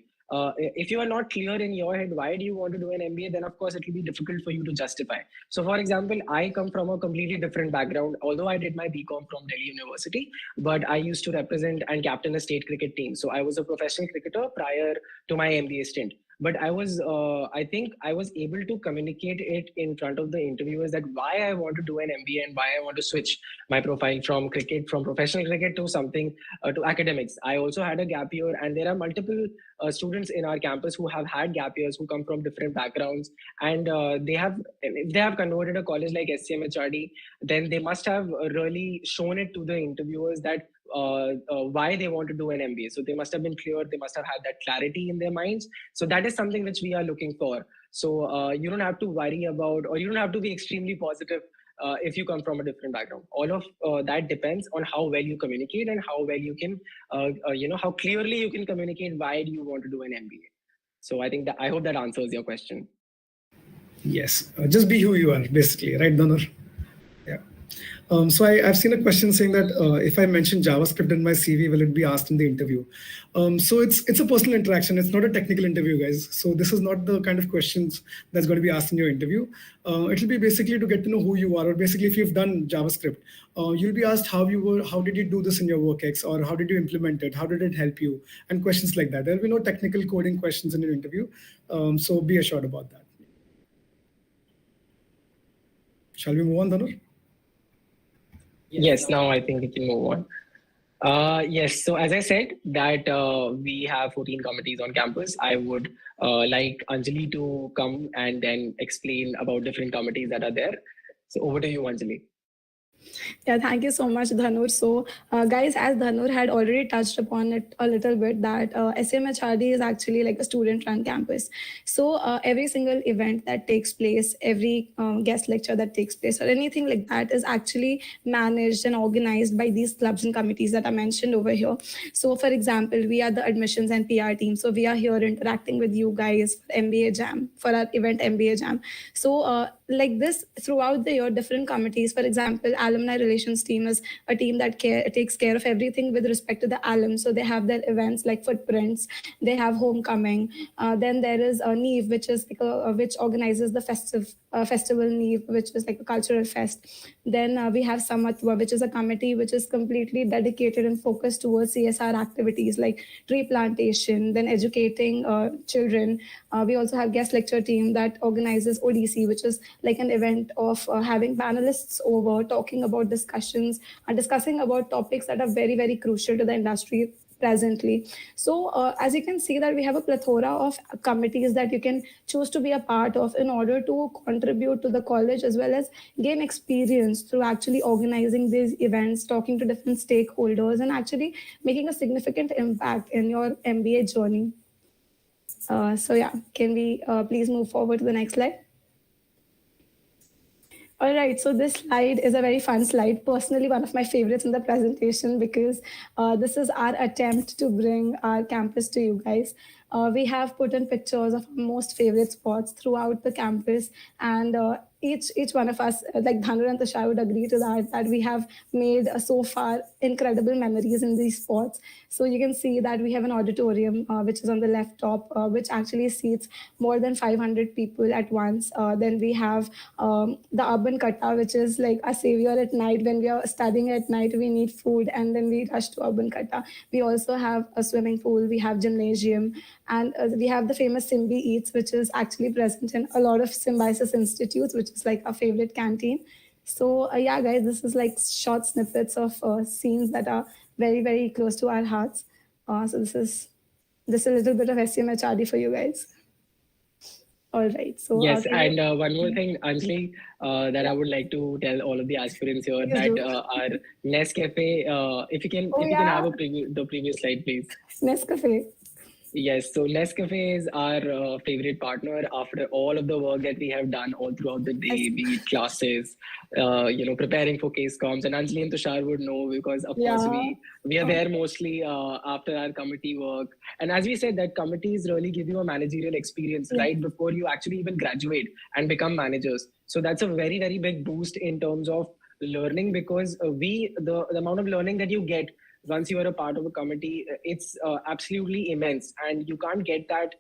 If you are not clear in your head, why do you want to do an MBA, then of course it will be difficult for you to justify. So for example, I come from a completely different background, although I did my BCom from Delhi University, but I used to represent and captain a state cricket team. So I was a professional cricketer prior to my MBA stint. But I think I was able to communicate it in front of the interviewers that why I want to do an MBA and why I want to switch my profile from cricket, from professional cricket to something to academics. I also had a gap year, and there are multiple students in our campus who have had gap years, who come from different backgrounds, and if they have converted a college like SCMHRD, then they must have really shown it to the interviewers that why they want to do an MBA. So they must have been clear, they must have had that clarity in their minds. So that is something which we are looking for. So you don't have to worry about, or you don't have to be extremely positive if you come from a different background. All of that depends on how well you communicate and how well you can, how clearly you can communicate why do you want to do an MBA. So I think that I hope that answers your question. Yes, just be who you are, basically, right, Dhanur? Yeah. So I've seen a question saying that if I mention JavaScript in my CV, will it be asked in the interview? So it's a personal interaction. It's not a technical interview, guys. So this is not the kind of questions that's going to be asked in your interview. It'll be basically to get to know who you are, or basically if you've done JavaScript, you'll be asked how did you do this in your work-ex, or how did you implement it, how did it help you, and questions like that. There'll be no technical coding questions in your interview. So be assured about that. Shall we move on, Dhanur? Yes, now I think we can move on. Yes, so as I said that we have 14 committees on campus. I would like Anjali to come and then explain about different committees that are there. So over to you, Anjali. Yeah, thank you so much, Dhanur. So, guys, as Dhanur had already touched upon it a little bit, that SCMHRD is actually like a student-run campus. So, every single event that takes place, every guest lecture that takes place, or anything like that is actually managed and organized by these clubs and committees that are mentioned over here. So, for example, we are the admissions and PR team. So, we are here interacting with you guys for MBA Jam, for our event MBA Jam. So, like this, throughout the year, different committees, for example, alumni relations team is a team that takes care of everything with respect to the alum. So they have their events like footprints, they have homecoming. Then there is a NEEV, which is like which organizes the festival NEEV, which is like a cultural fest. Then we have Samatva, which is a committee which is completely dedicated and focused towards CSR activities like tree plantation, then educating children. We also have guest lecture team that organizes ODC, which is like an event of having panelists over, talking about discussions and discussing about topics that are very, very crucial to the industry presently. So as you can see that we have a plethora of committees that you can choose to be a part of in order to contribute to the college, as well as gain experience through actually organizing these events, talking to different stakeholders, and actually making a significant impact in your MBA journey. So yeah, can we please move forward to the next slide? All right, so this slide is a very fun slide. Personally, one of my favorites in the presentation, because this is our attempt to bring our campus to you guys. We have put in pictures of our most favorite spots throughout the campus, and each one of us, like Dhanur and Thushar would agree to that we have made so far incredible memories in these spots. So you can see that we have an auditorium, which is on the left top, which actually seats more than 500 people at once. Then we have the urban katta, which is like a savior at night. When we are studying at night, we need food, and then we rush to urban katta. We also have a swimming pool, we have gymnasium, and we have the famous Simbi Eats, which is actually present in a lot of Symbiosis institutes, which is like our favorite canteen. So yeah, guys, this is like short snippets of scenes that are very, very close to our hearts. So this is a little bit of SCMHRD for you guys. All right. So yes, and one more thing, Anjali, that I would like to tell all of the aspirants here, that our Nescafe, if you can have the previous slide, please. Nescafe. Yes, so Nescafe is our favorite partner after all of the work that we have done all throughout the day, be it classes, preparing for case comms. And Anjali and Thushar would know, because of course we are there mostly after our committee work. And as we said, that committees really give you a managerial experience right before you actually even graduate and become managers. So that's a very, very big boost in terms of learning, because the amount of learning that you get once you are a part of a committee, it's absolutely immense, and you can't get that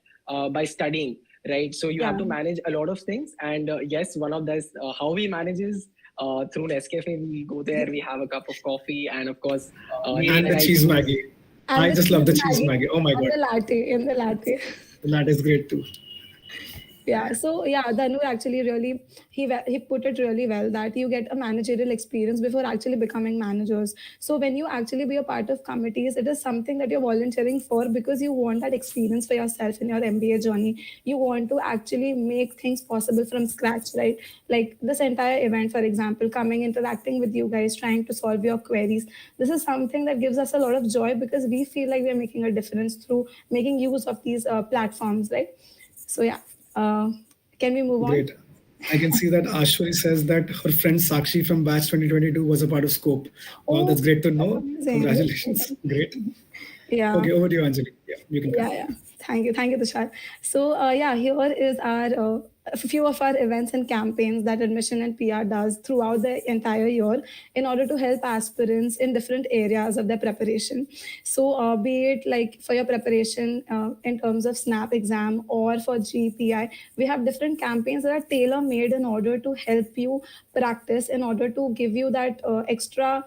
by studying, right? So you have to manage a lot of things, and yes, one of this how we manage is through Nescafe. We go there, we have a cup of coffee, and of course, and the cheese Maggie. I just love the cheese Maggie. Oh my god! In the latte. The latte is great too. Yeah, so yeah, Dhanur actually really, he put it really well, that you get a managerial experience before actually becoming managers. So when you actually be a part of committees, it is something that you're volunteering for, because you want that experience for yourself in your MBA journey. You want to actually make things possible from scratch, right? Like this entire event, for example, coming, interacting with you guys, trying to solve your queries. This is something that gives us a lot of joy, because we feel like we're making a difference through making use of these platforms, right? So yeah. Can we move on? Great. I can see that Ashwari says that her friend Sakshi from batch 2022 was a part of Scope. Wow, that's great to know. Congratulations. Great. Yeah. Okay, over to you, Anjali. Yeah, you can. Yeah. Thank you, Thushar. So here is our a few of our events and campaigns that Admission and PR does throughout the entire year in order to help aspirants in different areas of their preparation. So be it like for your preparation in terms of SNAP exam or for GEPI, we have different campaigns that are tailor made in order to help you practice, in order to give you that extra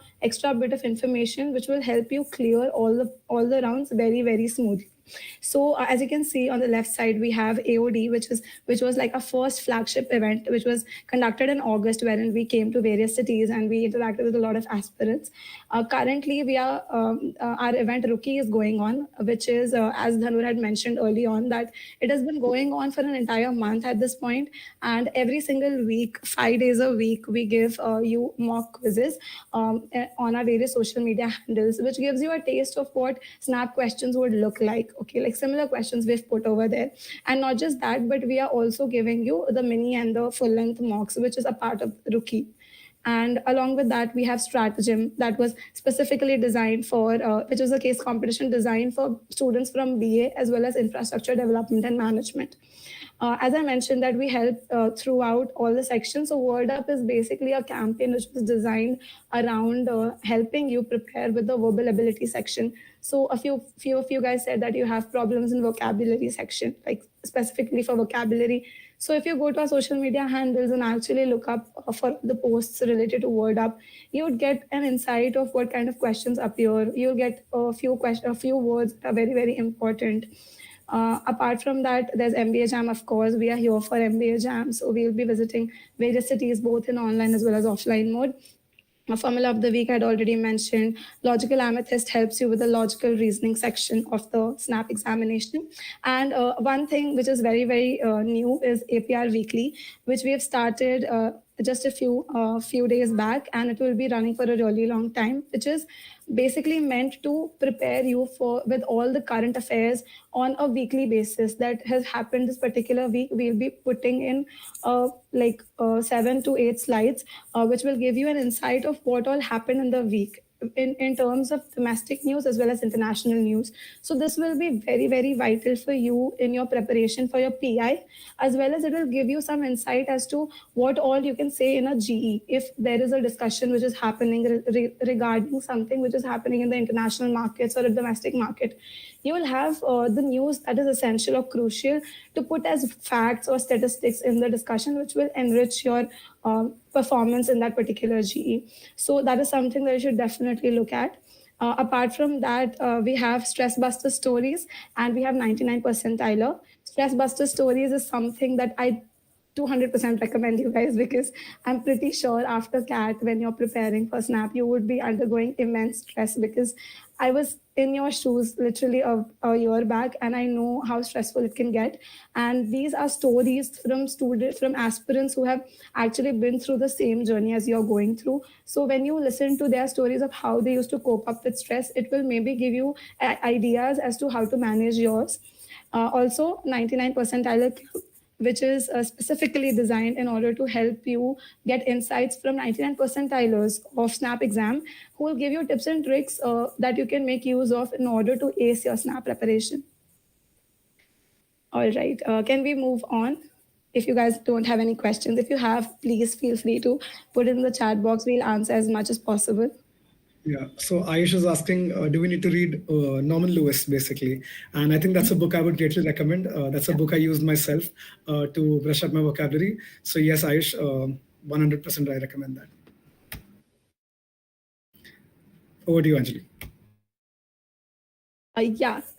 bit of information which will help you clear all the rounds very smoothly. So as you can see on the left side, we have AOD, which was like a first flagship event, which was conducted in August, wherein we came to various cities and we interacted with a lot of aspirants. Currently, we are our event Rookie is going on, which is as Dhanur had mentioned early on, that it has been going on for an entire month at this point, and every single week, 5 days a week, we give you mock quizzes on our various social media handles, which gives you a taste of what Snap questions would look like. Okay, like similar questions we've put over there. And not just that, but we are also giving you the mini and the full length mocks, which is a part of Rookie. And along with that, we have Stratagem that was specifically designed for, which was a case competition designed for students from BA as well as infrastructure development and management. As I mentioned, that we help throughout all the sections. So Word Up is basically a campaign which was designed around helping you prepare with the verbal ability section. So a few of you guys said that you have problems in vocabulary section, like specifically for vocabulary. So if you go to our social media handles and actually look up for the posts related to Word Up, you would get an insight of what kind of questions appear. You'll get a few words that are very important. Apart from that, there's MBA Jam, of course. We are here for MBA Jam. So we'll be visiting various cities, both in online as well as offline mode. A formula of the week I'd already mentioned. Logical Amethyst helps you with the logical reasoning section of the SNAP examination. And one thing which is very new is APR Weekly, which we have started just a few days back, and it will be running for a really long time, which is basically meant to prepare you with all the current affairs on a weekly basis that has happened this particular week. We'll be putting in 7 to 8 slides, which will give you an insight of what all happened in the week in terms of domestic news as well as international news. So this will be very vital for you in your preparation for your PI, as well as it will give you some insight as to what all you can say in a GE if there is a discussion which is happening regarding something which is happening in the international markets or a domestic market. You will have the news that is essential or crucial to put as facts or statistics in the discussion, which will enrich your performance in that particular GE. So that is something that you should definitely look at. Apart from that, we have Stress Buster Stories and we have 99 percentiler. Stress Buster Stories is something that I 200% recommend you guys, because I'm pretty sure after CAT, when you're preparing for SNAP, you would be undergoing immense stress, because I was in your shoes literally a year back, and I know how stressful it can get. And these are stories from aspirants who have actually been through the same journey as you're going through. So when you listen to their stories of how they used to cope up with stress, it will maybe give you ideas as to how to manage yours. Also, 99 percentiler, which is specifically designed in order to help you get insights from 99 percentilers of SNAP exam, who will give you tips and tricks that you can make use of in order to ace your SNAP preparation. All right, can we move on? If you guys don't have any questions, if you have, please feel free to put it in the chat box. We'll answer as much as possible. Yeah, so Ayush is asking, do we need to read Norman Lewis, basically? And I think that's a book I would greatly recommend. That's a book I used myself to brush up my vocabulary. So yes, Ayush, 100% I recommend that. Over to you, Anjali.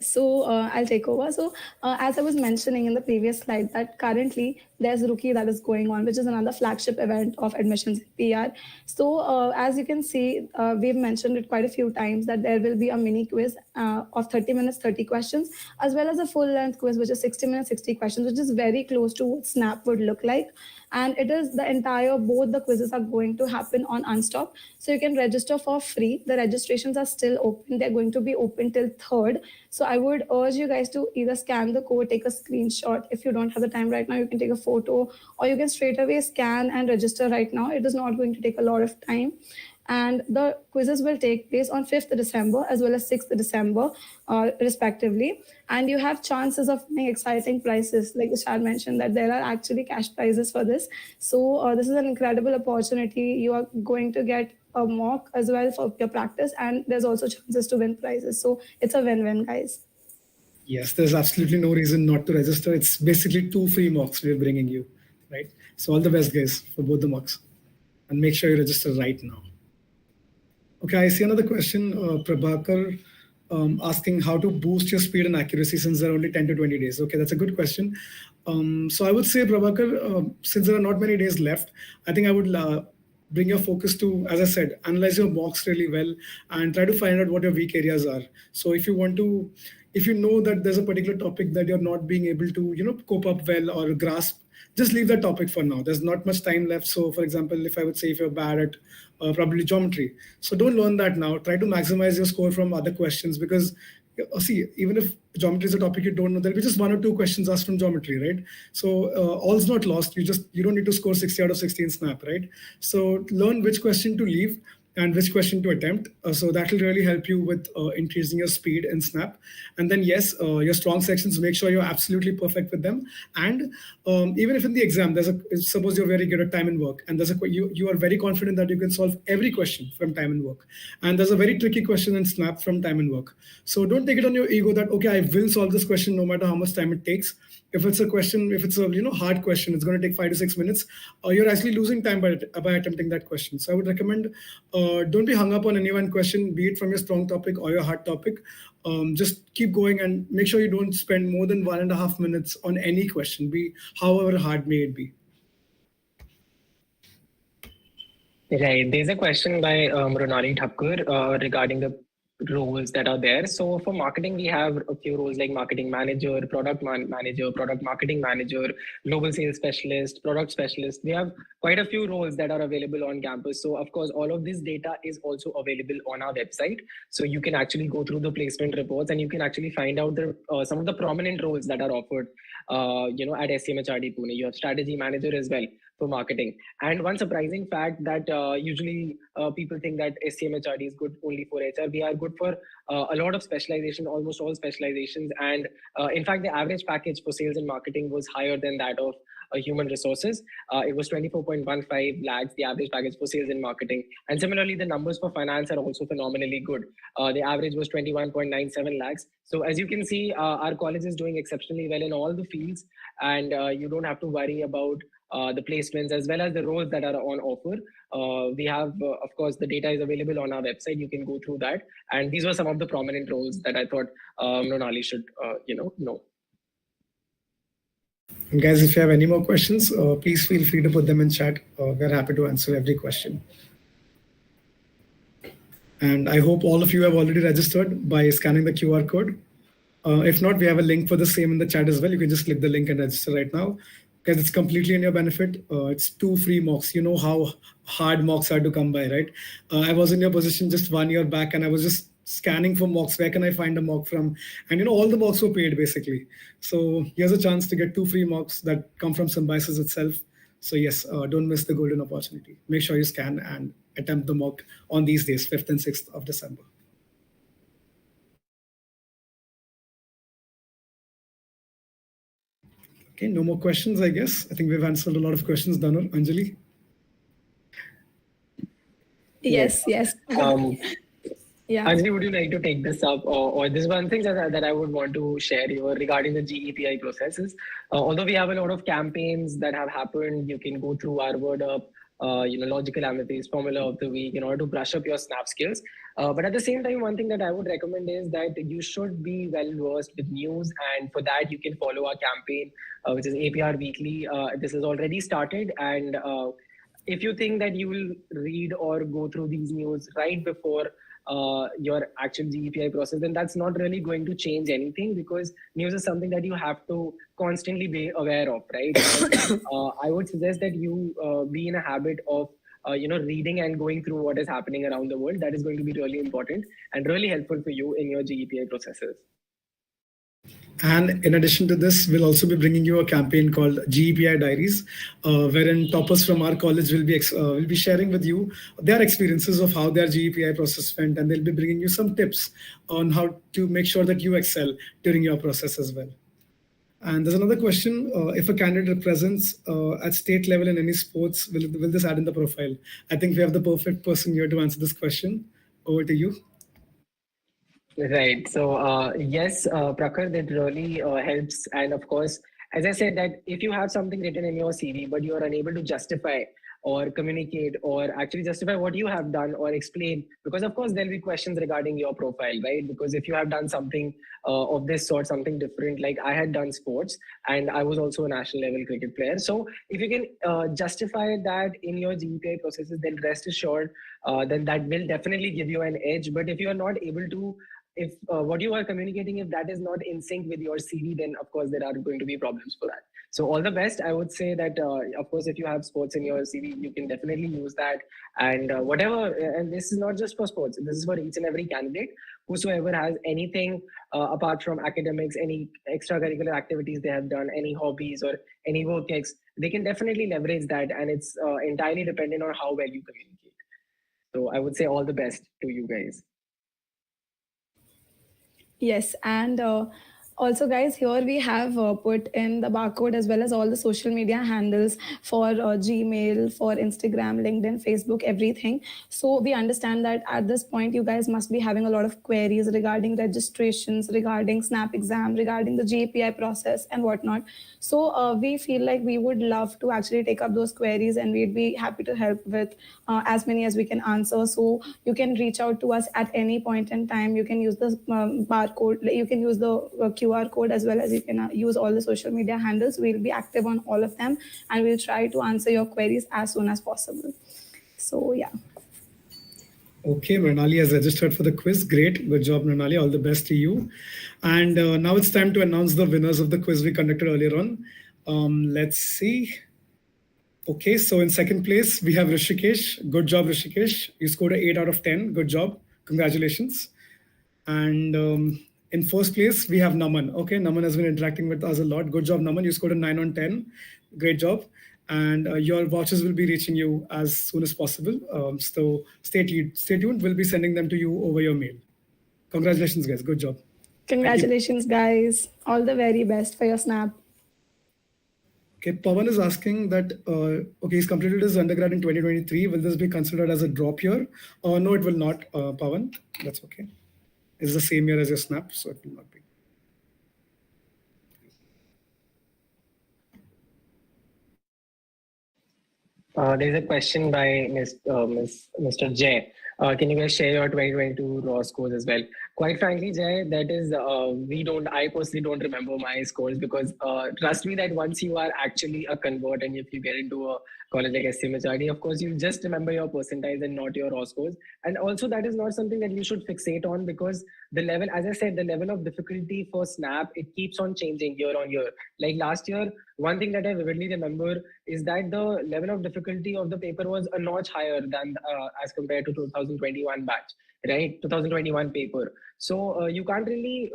So I'll take over. So as I was mentioning in the previous slide, that currently there's Rookie that is going on, which is another flagship event of admissions in PR. So as you can see, we've mentioned it quite a few times that there will be a mini quiz of 30 minutes, 30 questions, as well as a full length quiz, which is 60 minutes, 60 questions, which is very close to what SNAP would look like. And it is both the quizzes are going to happen on Unstop. So you can register for free. The registrations are still open. They're going to be open till 3rd. So I would urge you guys to either scan the code, take a screenshot. If you don't have the time right now, you can take a photo, or you can straight away scan and register right now. It is not going to take a lot of time. And the quizzes will take place on 5th December as well as 6th December, respectively. And you have chances of winning exciting prizes. Like Tushar mentioned, that there are actually cash prizes for this. So this is an incredible opportunity. You are going to get a mock as well for your practice, and there's also chances to win prizes. So it's a win-win, guys. Yes, there's absolutely no reason not to register. It's basically 2 free mocks we're bringing you, right? So all the best, guys, for both the mocks. And make sure you register right now. Okay, I see another question, Prabhakar, asking how to boost your speed and accuracy since there are only 10 to 20 days. Okay, that's a good question. So I would say, Prabhakar, since there are not many days left, I think I would bring your focus to, as I said, analyze your mocks really well and try to find out what your weak areas are. So if you want to, if you know that there's a particular topic that you're not being able to, cope up well or grasp, just leave that topic for now. There's not much time left. So for example, if I would say if you're bad at probably geometry, so don't learn that now. Try to maximize your score from other questions, because see, even if geometry is a topic you don't know, there'll be just 1 or 2 questions asked from geometry, right? So all's not lost. You don't need to score 60 out of 60 in Snap, right? So learn which question to leave and which question to attempt. So that will really help you with increasing your speed in Snap. And then yes, your strong sections, make sure you're absolutely perfect with them. And even if in the exam, suppose you're very good at time and work, and you are very confident that you can solve every question from time and work. And there's a very tricky question in Snap from time and work. So don't take it on your ego that, okay, I will solve this question no matter how much time it takes. If it's a hard question, it's going to take 5 to 6 minutes, you're actually losing time by attempting that question. So I would recommend, don't be hung up on any one question, be it from your strong topic or your hard topic. Just keep going and make sure you don't spend more than 1.5 minutes on any question, be however hard may it be. Right. There's a question by Ronali Thakur regarding the roles that are there. So for marketing, we have a few roles like marketing manager, product manager, product marketing manager, global sales specialist, product specialist. We have quite a few roles that are available on campus. So of course, all of this data is also available on our website. So you can actually go through the placement reports and you can actually find out some of the prominent roles that are offered, at SCMHRD Pune. You have strategy manager as well for marketing. And one surprising fact that usually people think that SCMHRD is good only for HR. We are good for a lot of specialization, almost all specializations. And in fact, the average package for sales and marketing was higher than that of human resources. It was 24.15 lakhs, the average package for sales and marketing. And similarly, the numbers for finance are also phenomenally good. The average was 21.97 lakhs. So as you can see, our college is doing exceptionally well in all the fields, and you don't have to worry about the placements as well as the roles that are on offer. We have, of course, the data is available on our website. You can go through that. And these were some of the prominent roles that I thought Ronali should, know. And guys, if you have any more questions, please feel free to put them in chat. We're happy to answer every question. And I hope all of you have already registered by scanning the QR code. If not, we have a link for the same in the chat as well. You can just click the link and register right now, because it's completely in your benefit. It's 2 free mocks. You know how hard mocks are to come by, right? I was in your position just 1 year back, and I was just scanning for mocks. Where can I find a mock from? And all the mocks were paid basically. So here's a chance to get 2 free mocks that come from Symbiosis itself. So yes, don't miss the golden opportunity. Make sure you scan and attempt the mock on these days, 5th and 6th of December. Okay, no more questions, I guess. I think we've answered a lot of questions, Dhanur. Anjali? Yes. Yeah. Anjali, would you like to take this up? Or this one thing that I would want to share here regarding the GEPI processes. Although we have a lot of campaigns that have happened, you can go through our word up, logical amethyst, formula of the week in order to brush up your Snap skills. But at the same time, one thing that I would recommend is that you should be well versed with news. And for that, you can follow our campaign, which is APR Weekly. This is already started. And if you think that you will read or go through these news right before your actual GEPI process, then that's not really going to change anything, because news is something that you have to constantly be aware of, right? I would suggest that you be in a habit of reading and going through what is happening around the world. That is going to be really important and really helpful for you in your GEPI processes. And in addition to this, we'll also be bringing you a campaign called GE-PI Diaries, wherein toppers from our college will be sharing with you their experiences of how their GE-PI process went, and they'll be bringing you some tips on how to make sure that you excel during your process as well. And there's another question: if a candidate represents at state level in any sports, will this add in the profile? I think we have the perfect person here to answer this question. Over to you. Right. So yes, Prakhar, that really helps. And of course, as I said, that if you have something written in your CV, but you are unable to justify or communicate or actually justify what you have done or explain, because of course there'll be questions regarding your profile, right? Because if you have done something of this sort, something different, like I had done sports and I was also a national level cricket player. So if you can justify that in your GPA processes, then rest assured, then that will definitely give you an edge. But if you are not able to, if what you are communicating, if that is not in sync with your CV, then of course there are going to be problems for that. So all the best. I would say that of course if you have sports in your CV, you can definitely use that. And whatever, and this is not just for sports, this is for each and every candidate whosoever has anything apart from academics, any extracurricular activities they have done, any hobbies or any work ex, they can definitely leverage that, and it's entirely dependent on how well you communicate. So I would say all the best to you guys. Yes, and also, guys, here we have put in the barcode as well as all the social media handles for Gmail, for Instagram, LinkedIn, Facebook, everything. So we understand that at this point, you guys must be having a lot of queries regarding registrations, regarding SNAP exam, regarding the GEPI process and whatnot. So we feel like we would love to actually take up those queries, and we'd be happy to help with as many as we can answer. So you can reach out to us at any point in time. You can use the barcode, you can use the QR code, as well as you can use all the social media handles. We'll be active on all of them, and we'll try to answer your queries as soon as possible. So yeah. Okay, Mrinali has registered for the quiz. Great. Good job, Mrinali. All the best to you. And now it's time to announce the winners of the quiz we conducted earlier on. Let's see. Okay, so in second place, we have Rishikesh. Good job, Rishikesh. You scored an 8 out of 10. Good job. Congratulations. And in first place, we have Naman. Okay, Naman has been interacting with us a lot. Good job, Naman. You scored a 9 on 10. Great job. And your vouchers will be reaching you as soon as possible. So stay tuned. We'll be sending them to you over your mail. Congratulations, guys. Good job. Congratulations, guys. All the very best for your SNAP. Okay, Pawan is asking that, okay, he's completed his undergrad in 2023. Will this be considered as a drop year? No, it will not, Pawan. That's okay. It's the same year as your SNAP, so it will not be. There's a question by Mr. Jay. Can you guys share your 2022 raw scores as well? Quite frankly, Jay, that is, I personally don't remember my scores, because trust me that once you are actually a convert and if you get into a college like SCMHRD, of course, you just remember your percentiles and not your raw scores. And also that is not something that you should fixate on, because the level, as I said, the level of difficulty for SNAP, it keeps on changing year on year. Like last year, one thing that I vividly remember is that the level of difficulty of the paper was a notch higher than as compared to 2021 batch, right? 2021 paper. So you can't really,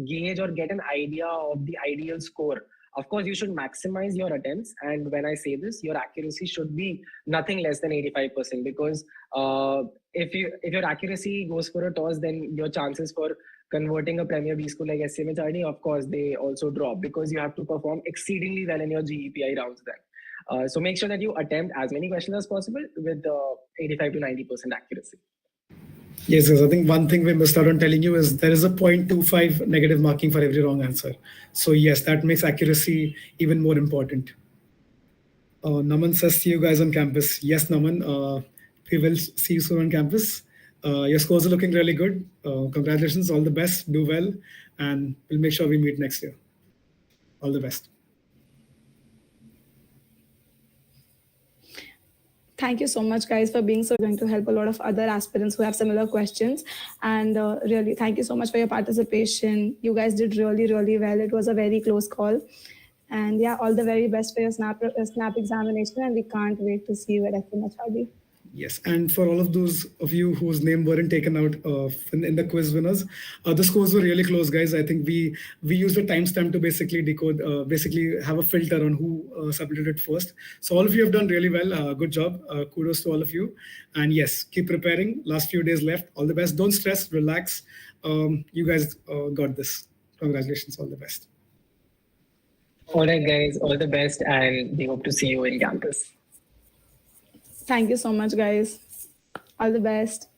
gauge or get an idea of the ideal score. Of course, you should maximize your attempts. And when I say this, your accuracy should be nothing less than 85%, because if your accuracy goes for a toss, then your chances for converting a Premier B school like SCMHRD, of course, they also drop, because you have to perform exceedingly well in your GEPI rounds then. So make sure that you attempt as many questions as possible with 85 to 90% accuracy. Yes, I think one thing we missed out on telling you is there is a 0.25 negative marking for every wrong answer. So yes, that makes accuracy even more important. Naman says, see you guys on campus. Yes, Naman, we will see you soon on campus. Your scores are looking really good. Congratulations, all the best, do well, and we'll make sure we meet next year. All the best. Thank you so much, guys, for being so going to help a lot of other aspirants who have similar questions. And really, thank you so much for your participation. You guys did really, really well. It was a very close call. And yeah, all the very best for your SNAP examination. And we can't wait to see you at SMHRD. Yes, and for all of those of you whose name weren't taken out in the quiz winners, the scores were really close, guys. I think we used a timestamp to basically decode, basically have a filter on who submitted it first. So all of you have done really well. Good job. Kudos to all of you. And yes, keep preparing. Last few days left. All the best. Don't stress. Relax. You guys got this. Congratulations. All the best. All right, guys, all the best, and we hope to see you in campus. Thank you so much, guys. All the best.